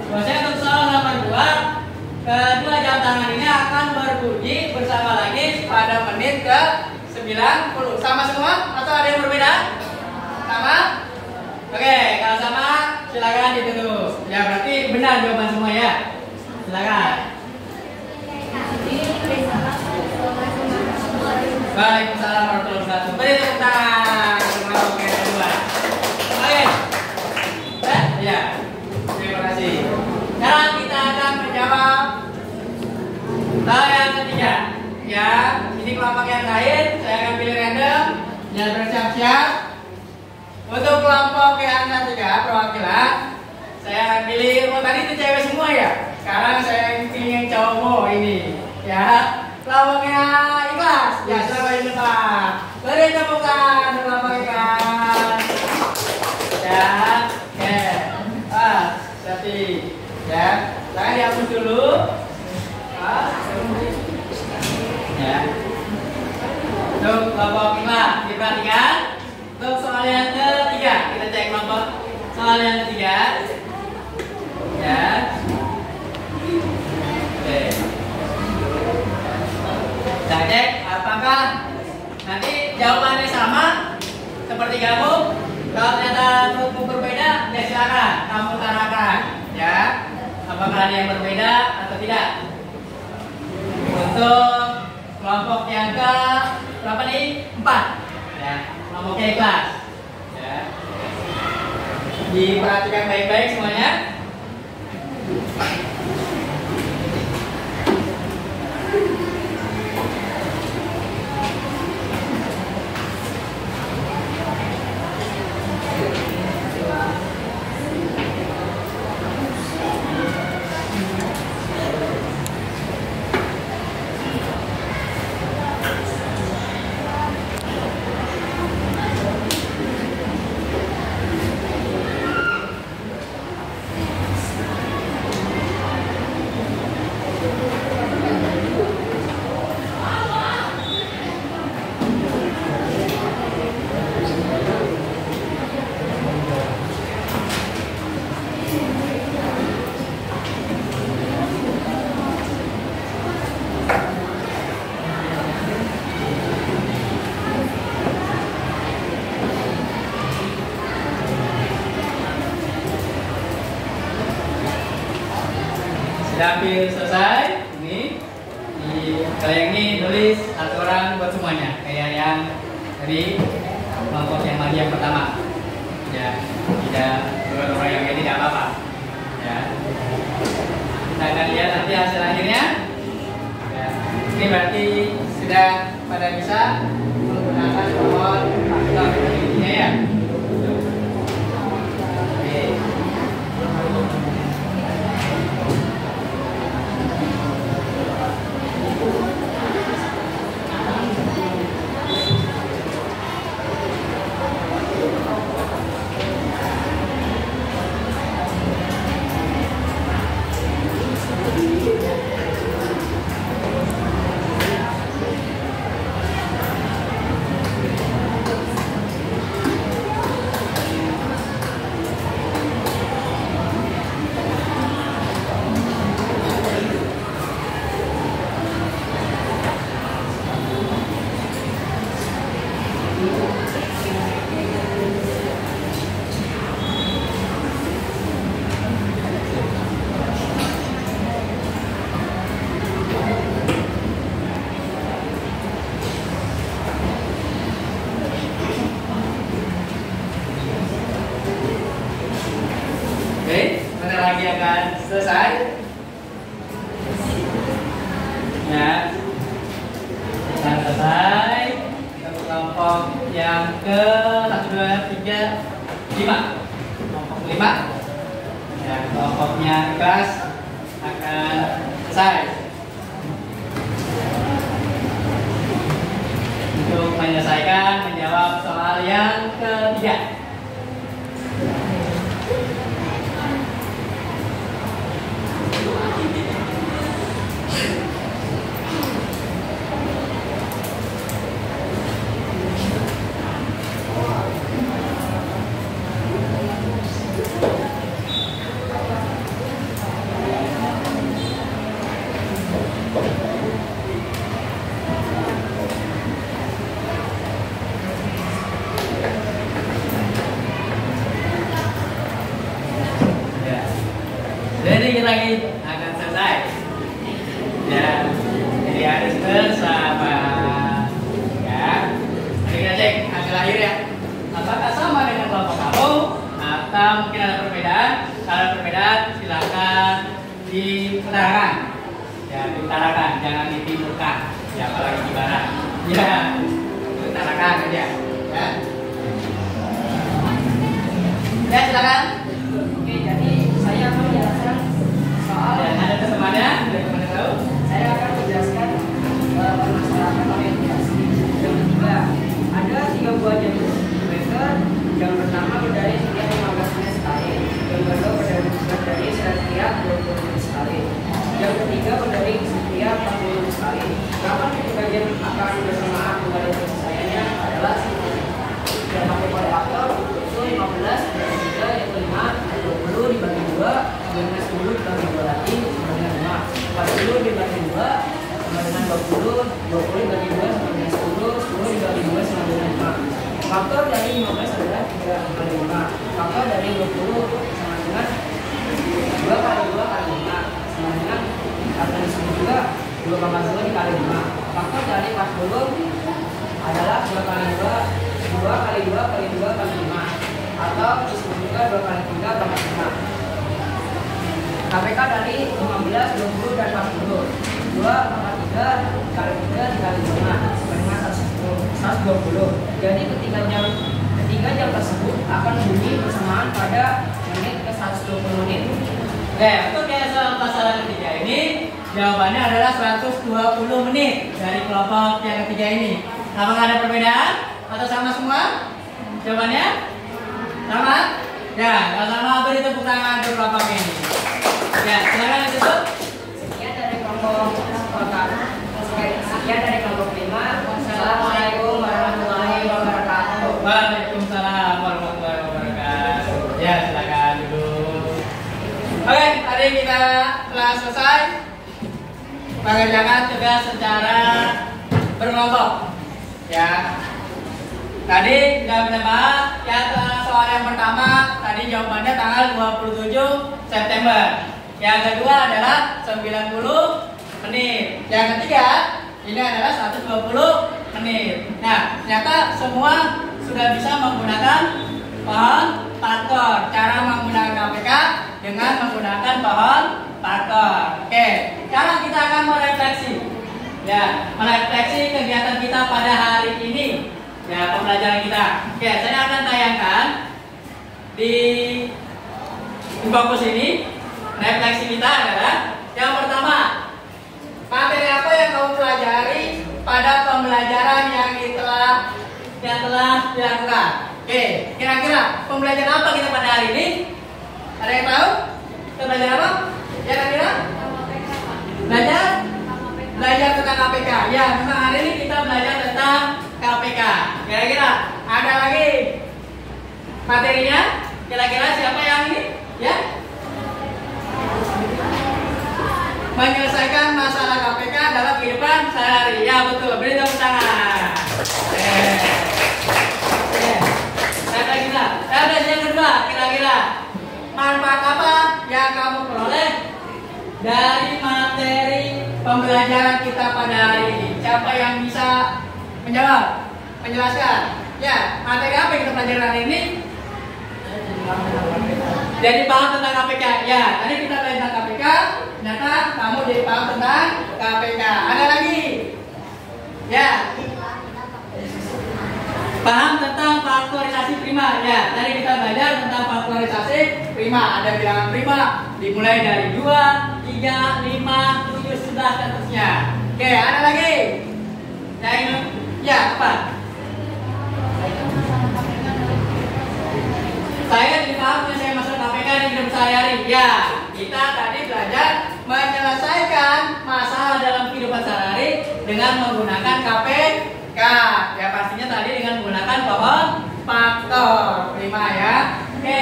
Bahwasanya untuk soal nomor 2 kedua jam tangan ini akan berbunyi bersama lagi pada menit ke 90. Sama semua atau ada yang berbeda? Sama? Oke, kalau sama silakan ditutup. Ya berarti benar jawaban semua ya. Silakan. Waalaikumsalam warahmatullahi wabarakatuh. Beri tepuk tangan untuk kelompok yang kedua. Oke. Ya. Terima kasih. Sekarang kita akan menjawab hal yang ketiga. Ya, ini kelompok yang lain. Saya akan pilih random. Jangan bersiap-siap. Untuk kelompok yang ketiga perwakilan, saya akan pilih. Oh tadi itu cewek semua ya. Sekarang saya pilih yang cowok ini. Ya. Kelompoknya ikhlas. Ya, selamat di depan. Beri tepuk tangan untuk kelompok ikhlas. Ya, oke. Jadi, ya, saya dihapus dulu. Ya. Untuk kelompok ikhlas diperhatikan. Untuk soal yang ketiga, kita cek kelompok soal yang ketiga. Ya. Oke. Kita cek apakah nanti jawabannya sama seperti kamu. Kalau ternyata menurutmu berbeda, ya silakan kamu utarakan ya. Apakah ada yang berbeda atau tidak? Untuk kelompok yang ke berapa nih? 4 ya, kelompok ikhlas ya. Diperhatikan baik-baik semuanya. Hampir selesai. Ini kalau yang ini nulis satu orang buat semuanya, kayak yang dari kelompok yang maju yang pertama. Ya, tidak dua orang yang ini tidak apa-apa. Ya, kita akan lihat nanti hasil akhirnya. Ya, ini berarti sudah pada bisa menggunakan nomor faktor ini ya. Oke. Oke, bentar lagi akan selesai. Ya, kita selesai. Kita kelompok yang ke 1, 2, 3, 5. Kelompok 5. Ya, kelompoknya kelas akan selesai. Untuk menyelesaikan menjawab soal yang ketiga. Sedikit lagi akan selesai. Ya, jadi harus bersabar. Ya, kita cek hasil akhir ya. Apakah sama dengan kelompok kamu atau mungkin ada perbedaan? Kalau perbedaan silakan diutarakan. Ya, diutarakan, jangan ditimurkan. Ya, apalagi di barat. Ya, diutarakan aja. Ya. Ya, silakan. Oke, jadi saya akan menjelaskan soal Dan ada temannya, ada teman tahu. saya akan menjelaskan permasalahan orientasi. Yang ketiga, ada 3 buah jalur meter. Yang pertama berdari setiap 15 menit sekali. Yang kedua berdari setiap 20 menit sekali. Yang ketiga berdari setiap 40 menit sekali. Kapan ketika jam akan bersamaan kembali penyelesaiannya adalah yang pakai kode faktor itu 15 dan 3 yang kelima 20 dibagi 2 dengan 10 dibagi 2 lagi sama dengan 5. 40 dibagi 2 sama dengan 20, 20 dibagi 2 sama dengan 10, 10 dibagi 2 sama dengan 5. Faktor dari 15 adalah 3 kali 5. Faktor dari 20 sama dengan 2 kali 2 kali 5 sama dengan faktor di sini juga 2,2 dikali 5. Faktor dari 40 adalah 2 kali 2 2 kali 2 kali 2 kali 5 atau disebut juga 2 kali 3 kali 5. KPK dari 15, 20, dan 40 2 kali 3 kali 3 dikali 5 sama dengan 120. Jadi ketiga jam tersebut akan bunyi bersamaan pada menit ke 120 menit. Oke, untuk yang soal masalah ketiga ini jawabannya adalah 120 menit dari kelompok yang ketiga ini. Apakah ada perbedaan atau sama semua? Jawabannya sama? Ya, kalau sama beri tepuk tangan untuk kelompok ini. Ya, silakan ditutup. Sekian dari kelompok pertama. Sekian dari kelompok 5. Assalamualaikum warahmatullahi wabarakatuh. Waalaikumsalam warahmatullahi wabarakatuh. Ya, silakan duduk. Oke, tadi kita telah selesai pengerjaan tugas secara berkelompok. Ya, tadi sudah menebak ya soal yang pertama tadi jawabannya tanggal 27 September. Yang kedua adalah 90 menit. Yang ketiga ini adalah 120 menit. Nah, ternyata semua sudah bisa menggunakan pohon Parker. Cara menggunakan KPK dengan menggunakan pohon Parker. Oke, sekarang kita akan merefleksi. Ya, merefleksi kegiatan kita pada hari ini. Ya, pembelajaran kita. Oke, saya akan tayangkan di fokus ini. Refleksi kita adalah yang pertama, materi apa yang kamu pelajari pada pembelajaran yang telah dilakukan. Oke, kira-kira pembelajaran apa kita pada hari ini? Ada yang tahu? Kita belajar apa? Ya, kira-kira? Belajar tentang KPK. Ya, memang hari ini kita belajar tentang KPK. Kira-kira ada lagi materinya? Kira-kira siapa yang ini? Ya? Menyelesaikan masalah KPK dalam kehidupan sehari-hari. Ya, betul. Beri tepuk tangan. Yang kedua, kira-kira manfaat apa yang kamu peroleh dari materi pembelajaran kita pada hari ini? Siapa yang bisa menjawab, menjelaskan? Ya, materi apa yang kita pelajari hari ini? Jadi paham tentang KPK. Ya, tadi kita belajar tentang KPK. Ternyata kamu jadi paham tentang KPK. Ada lagi? Ya. Paham tentang faktorisasi prima. Ya, tadi kita belajar tentang faktorisasi prima. Ada bilangan prima dimulai dari 2, 3, 5, 7 sudah seterusnya. Oke, ada lagi? Ya, apa? Saya jadi paham saya masuk KPK di hidup sehari-hari. Ya, kita tadi belajar menyelesaikan masalah dalam kehidupan sehari-hari dengan menggunakan KPK. Ya, pastinya tadi dengan menggunakan pohon faktor prima ya. Oke,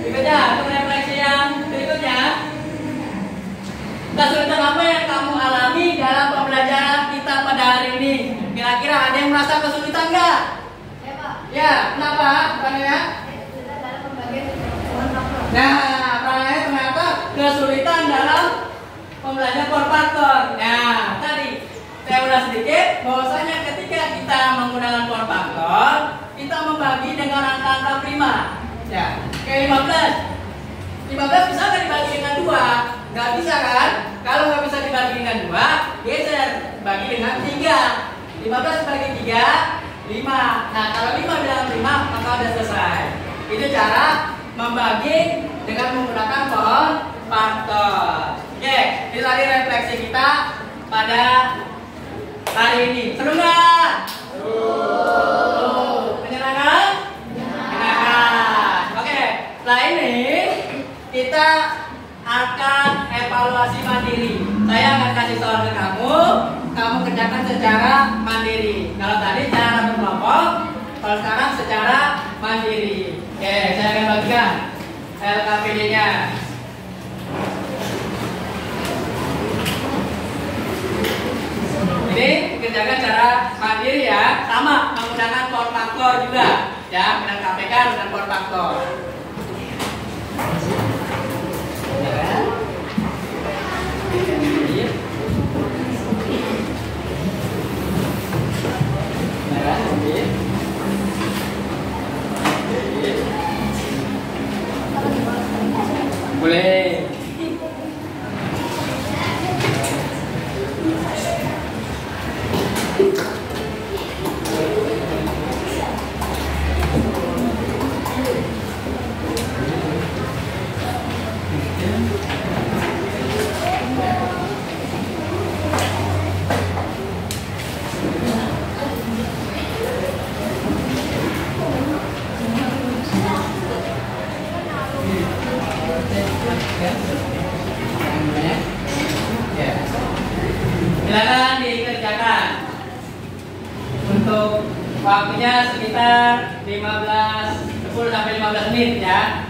berikutnya untuk refleksi yang berikutnya. Kesulitan apa yang kamu alami dalam pembelajaran kita pada hari ini? Kira-kira ada yang merasa kesulitan nggak? Ya, Pak. Ya, kenapa? Pertanyaannya? Nah, pertanyaannya ternyata kesulitan dalam pembelajaran power factor. Nah, tadi saya ulas sedikit bahwasanya ketika kita menggunakan power factor, kita membagi dengan angka-angka prima. Ya, kayak 15. 15 bisa nggak dibagi dengan 2? Nggak bisa kan? Kalau nggak bisa dibagi dengan 2, geser bagi dengan 3. 15 bagi 3, 5. Nah, kalau 5 bilang 5, maka udah selesai. Itu cara membagi dengan menggunakan pohon faktor. Oke, ini tadi refleksi kita pada hari ini. Seru nggak? Menyenangkan? Menyenangkan. Oke, setelah ini kita akan evaluasi mandiri. Saya akan kasih soal ke kamu, kamu kerjakan secara mandiri. Kalau tadi cara berkelompok, kalau sekarang secara mandiri. Oke, saya akan bagikan LKPD-nya. Ini kerjakan secara mandiri ya, sama menggunakan power factor juga, ya, dengan KPK dengan power factor. Ya kan? Boleh. Silakan dikerjakan. Untuk waktunya sekitar 10 sampai 15 menit ya.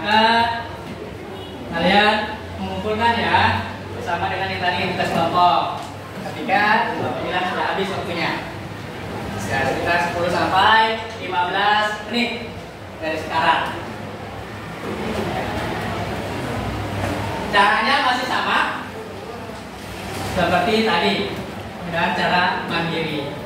Maka kalian mengumpulkan ya bersama dengan yang tadi tugas kelompok. Ketika bilang sudah habis waktunya. Sekitar 10 sampai 15 menit dari sekarang. Caranya masih sama seperti tadi dengan cara mandiri.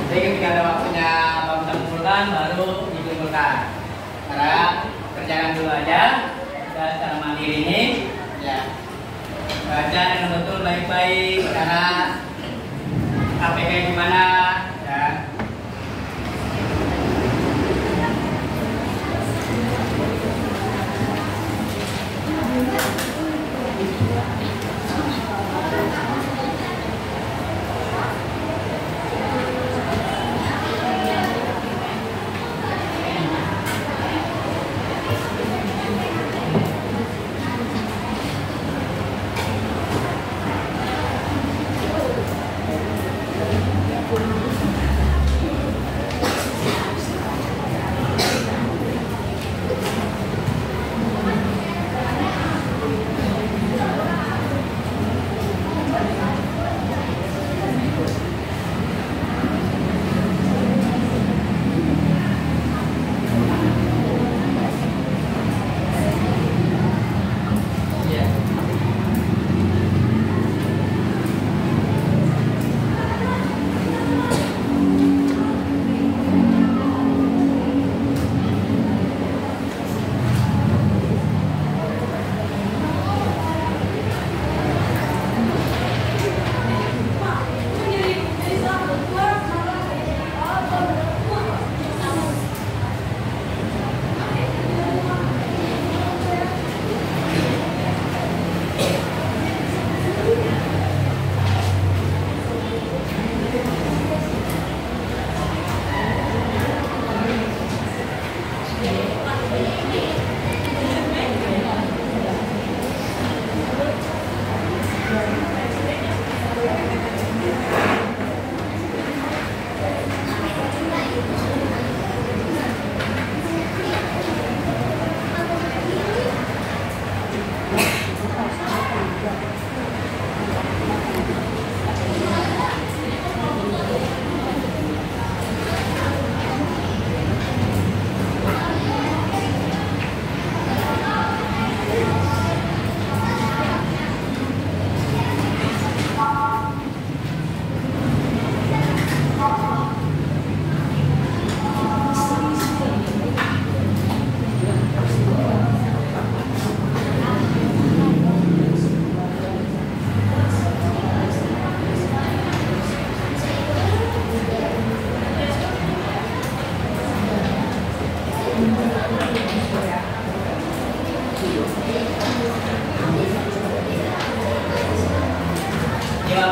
Jadi ketika ada waktunya kita kumpulkan baru dikumpulkan. Sekarang kerjakan dulu aja dan secara mandiri ini ya. Baca dengan betul baik-baik cara KPK gimana ya.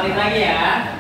hafalin lagi ya.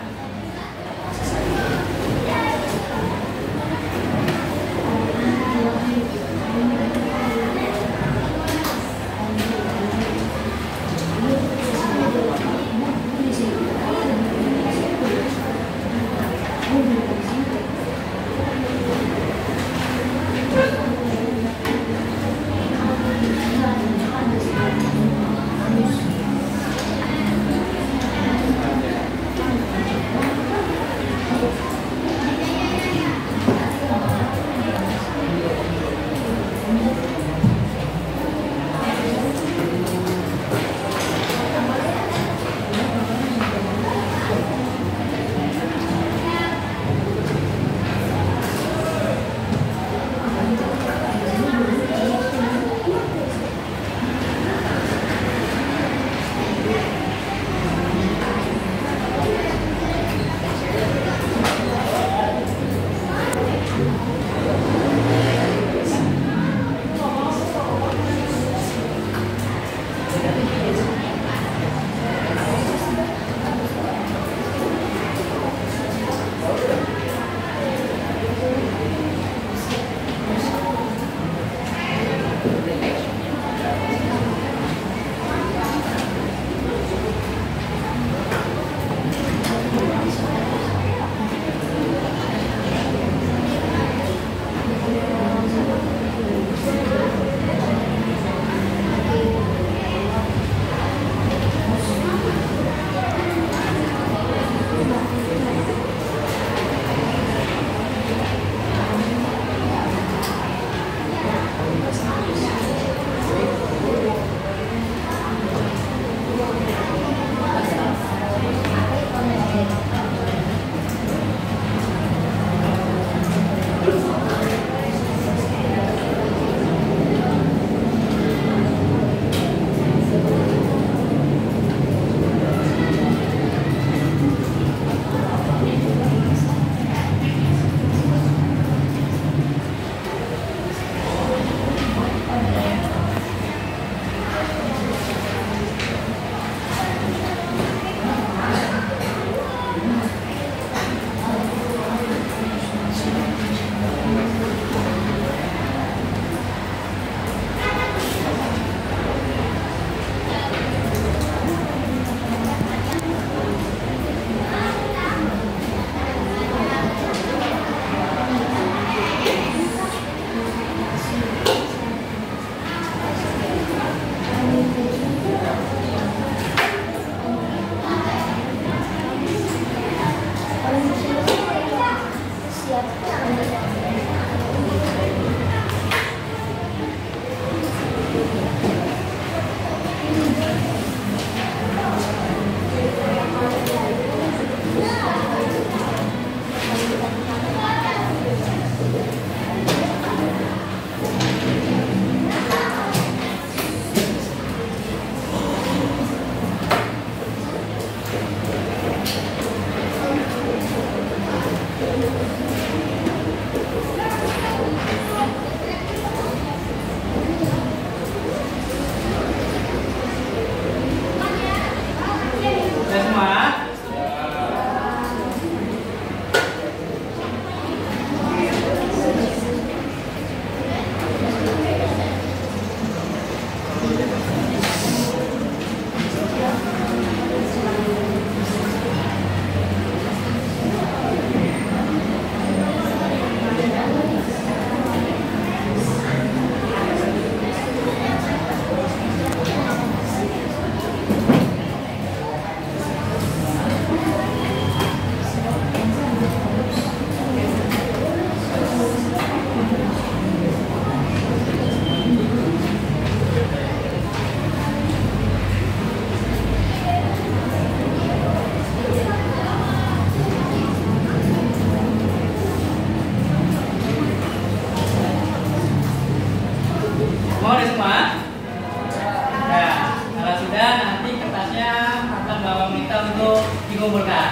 dikumpulkan.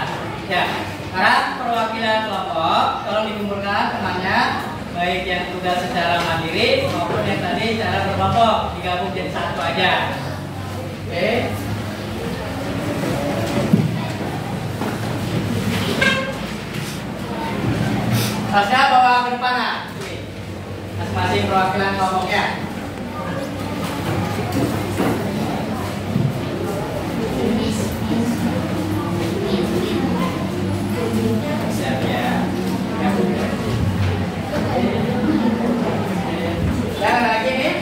Ya, para perwakilan kelompok tolong dikumpulkan temannya, baik yang tugas secara mandiri maupun yang tadi secara berkelompok, digabung jadi satu aja. Oke. Tasnya bawa ke depan. Nah, sini. Masing-masing perwakilan kelompoknya. Siap ya. Yang lagi nih.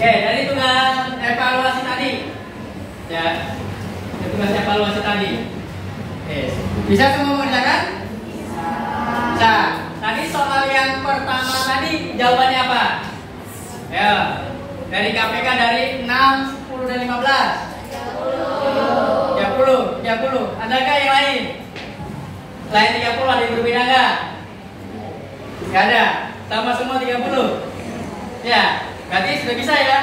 Dari tugas evaluasi tadi, ya, tugas evaluasi tadi. Bisa semua mengerjakan? Bisa. Tadi soal yang pertama tadi jawabannya apa? Ya, dari KPK dari 6, 10 dan 15. 30. Adakah yang lain? Selain 30 ada yang berbeda nggak? Nggak ada. Sama semua 30. Ya. Berarti sudah bisa ya.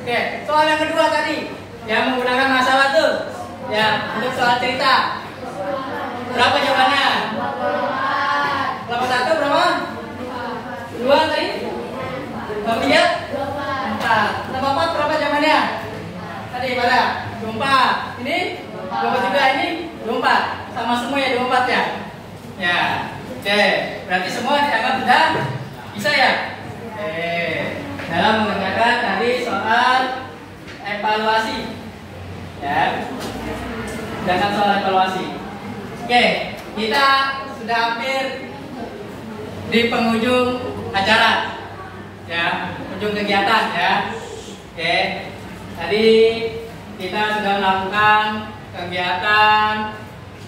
Oke, soal yang kedua tadi yang menggunakan masalah tuh, ya, untuk soal cerita. Berapa jawabannya? 81 berapa? 2 tadi? 3? 4. 4 berapa jawabannya? Tadi pada 24. Ini 23, ini 24. Sama semua ya 24 ya. Ya. Oke, berarti semua dianggap sudah bisa ya. Dalam mengerjakan tadi soal evaluasi, ya, dengan soal evaluasi. Oke, kita sudah hampir di penghujung acara, ya, ujung kegiatan, ya. Oke, tadi kita sudah melakukan kegiatan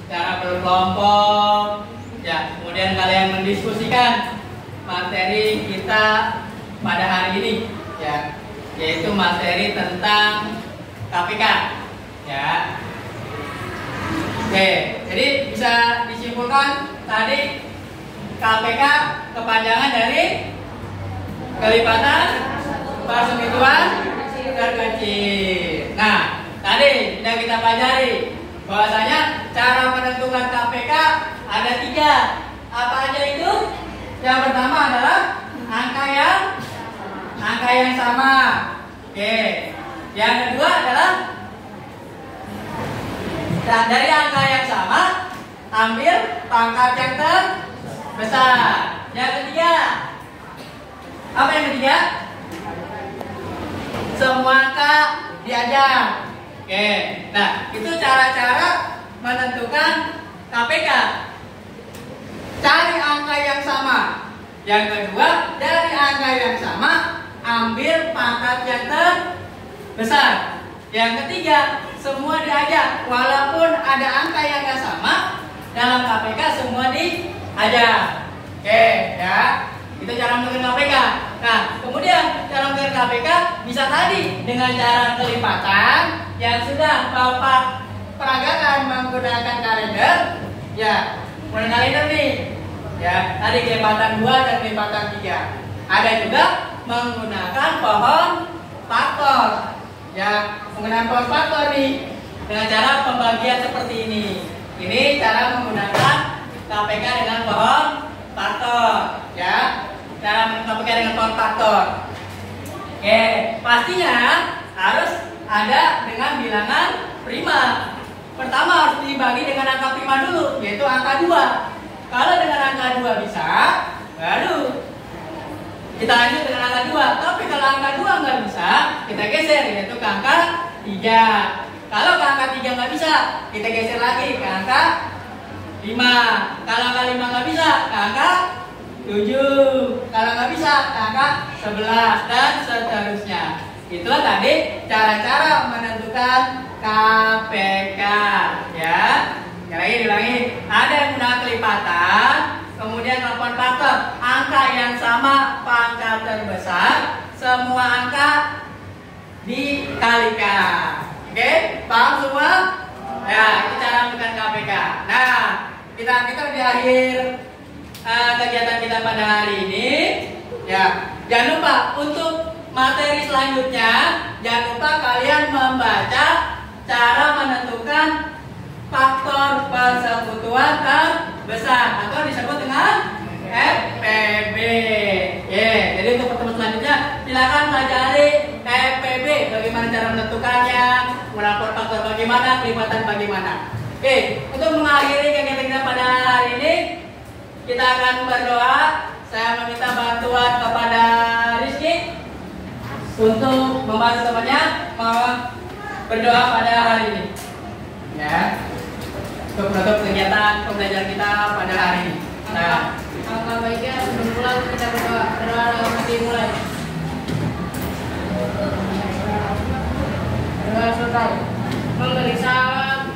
secara berkelompok, ya, kemudian kalian mendiskusikan materi kita pada hari ini, ya, yaitu materi tentang KPK, ya. Oke, jadi bisa disimpulkan tadi KPK kepanjangan dari kelipatan persekutuan terkecil. Nah, tadi sudah kita pelajari bahwasanya cara menentukan KPK ada 3. Apa aja itu? Yang pertama adalah angka yang sama. Oke. Yang kedua adalah dari angka yang sama ambil pangkat yang terbesar. Yang ketiga, apa yang ketiga? Semua angka diajar. Oke. Nah, itu cara-cara menentukan KPK. Cari angka yang sama. Yang kedua, dari angka yang sama ambil pangkat yang terbesar. Yang ketiga, semua diajar. Walaupun ada angka yang nggak sama, dalam KPK semua diajar. Oke, ya. Itu cara menentukan KPK. Nah, kemudian cara menentukan KPK bisa tadi dengan cara kelipatan yang sudah Bapak peragakan menggunakan kalender. Ya, menggunakan kalender nih. Ya, tadi kelipatan 2 dan kelipatan 3. Ada juga menggunakan pohon faktor. Ya, menggunakan pohon faktor nih dengan cara pembagian seperti ini. Ini cara menggunakan KPK dengan pohon faktor, ya. Cara KPK dengan pohon faktor. Oke, pastinya harus ada dengan bilangan prima. Pertama harus dibagi dengan angka prima dulu, yaitu angka 2. Kalau dengan angka 2 bisa, baru kita lanjut dengan angka 2. Tapi kalau angka 2 nggak bisa, kita geser, yaitu ke angka 3. Kalau ke angka 3 nggak bisa, kita geser lagi ke angka 5. Kalau angka 5 nggak bisa, ke angka 7. Kalau nggak bisa, ke angka 11 dan seterusnya. Itulah tadi cara-cara menentukan KPK, ya. Diulangi. Ada yang menggunakan kelipatan, kemudian telepon faktor, angka yang sama pangkat terbesar, semua angka dikalikan. Oke, paham semua? Ya, itu cara menentukan KPK. Nah, kita di akhir kegiatan kita pada hari ini, ya. Jangan lupa untuk materi selanjutnya, jangan lupa kalian membaca cara menentukan faktor persekutuan terbesar atau disebut dengan FPB. Jadi untuk pertemuan selanjutnya silakan pelajari FPB, bagaimana cara menentukannya, melapor faktor bagaimana, kelipatan bagaimana. Untuk mengakhiri kegiatan kita pada hari ini, kita akan berdoa. Saya meminta bantuan kepada Rizky untuk membantu temannya berdoa pada hari ini, ya, untuk menutup kegiatan pembelajaran kita pada hari ini. Nah, Alangkah baiknya sebelum pulang kita berdoa dimulai. Doa selesai. Memberi salam.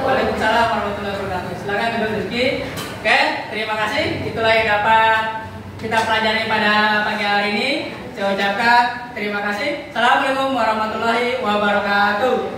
Waalaikumsalam warahmatullahi wabarakatuh. Silakan duduk Rizky. Oke, terima kasih. Itulah yang dapat kita pelajari pada pagi hari ini. Saya ucapkan terima kasih. Assalamualaikum warahmatullahi wabarakatuh.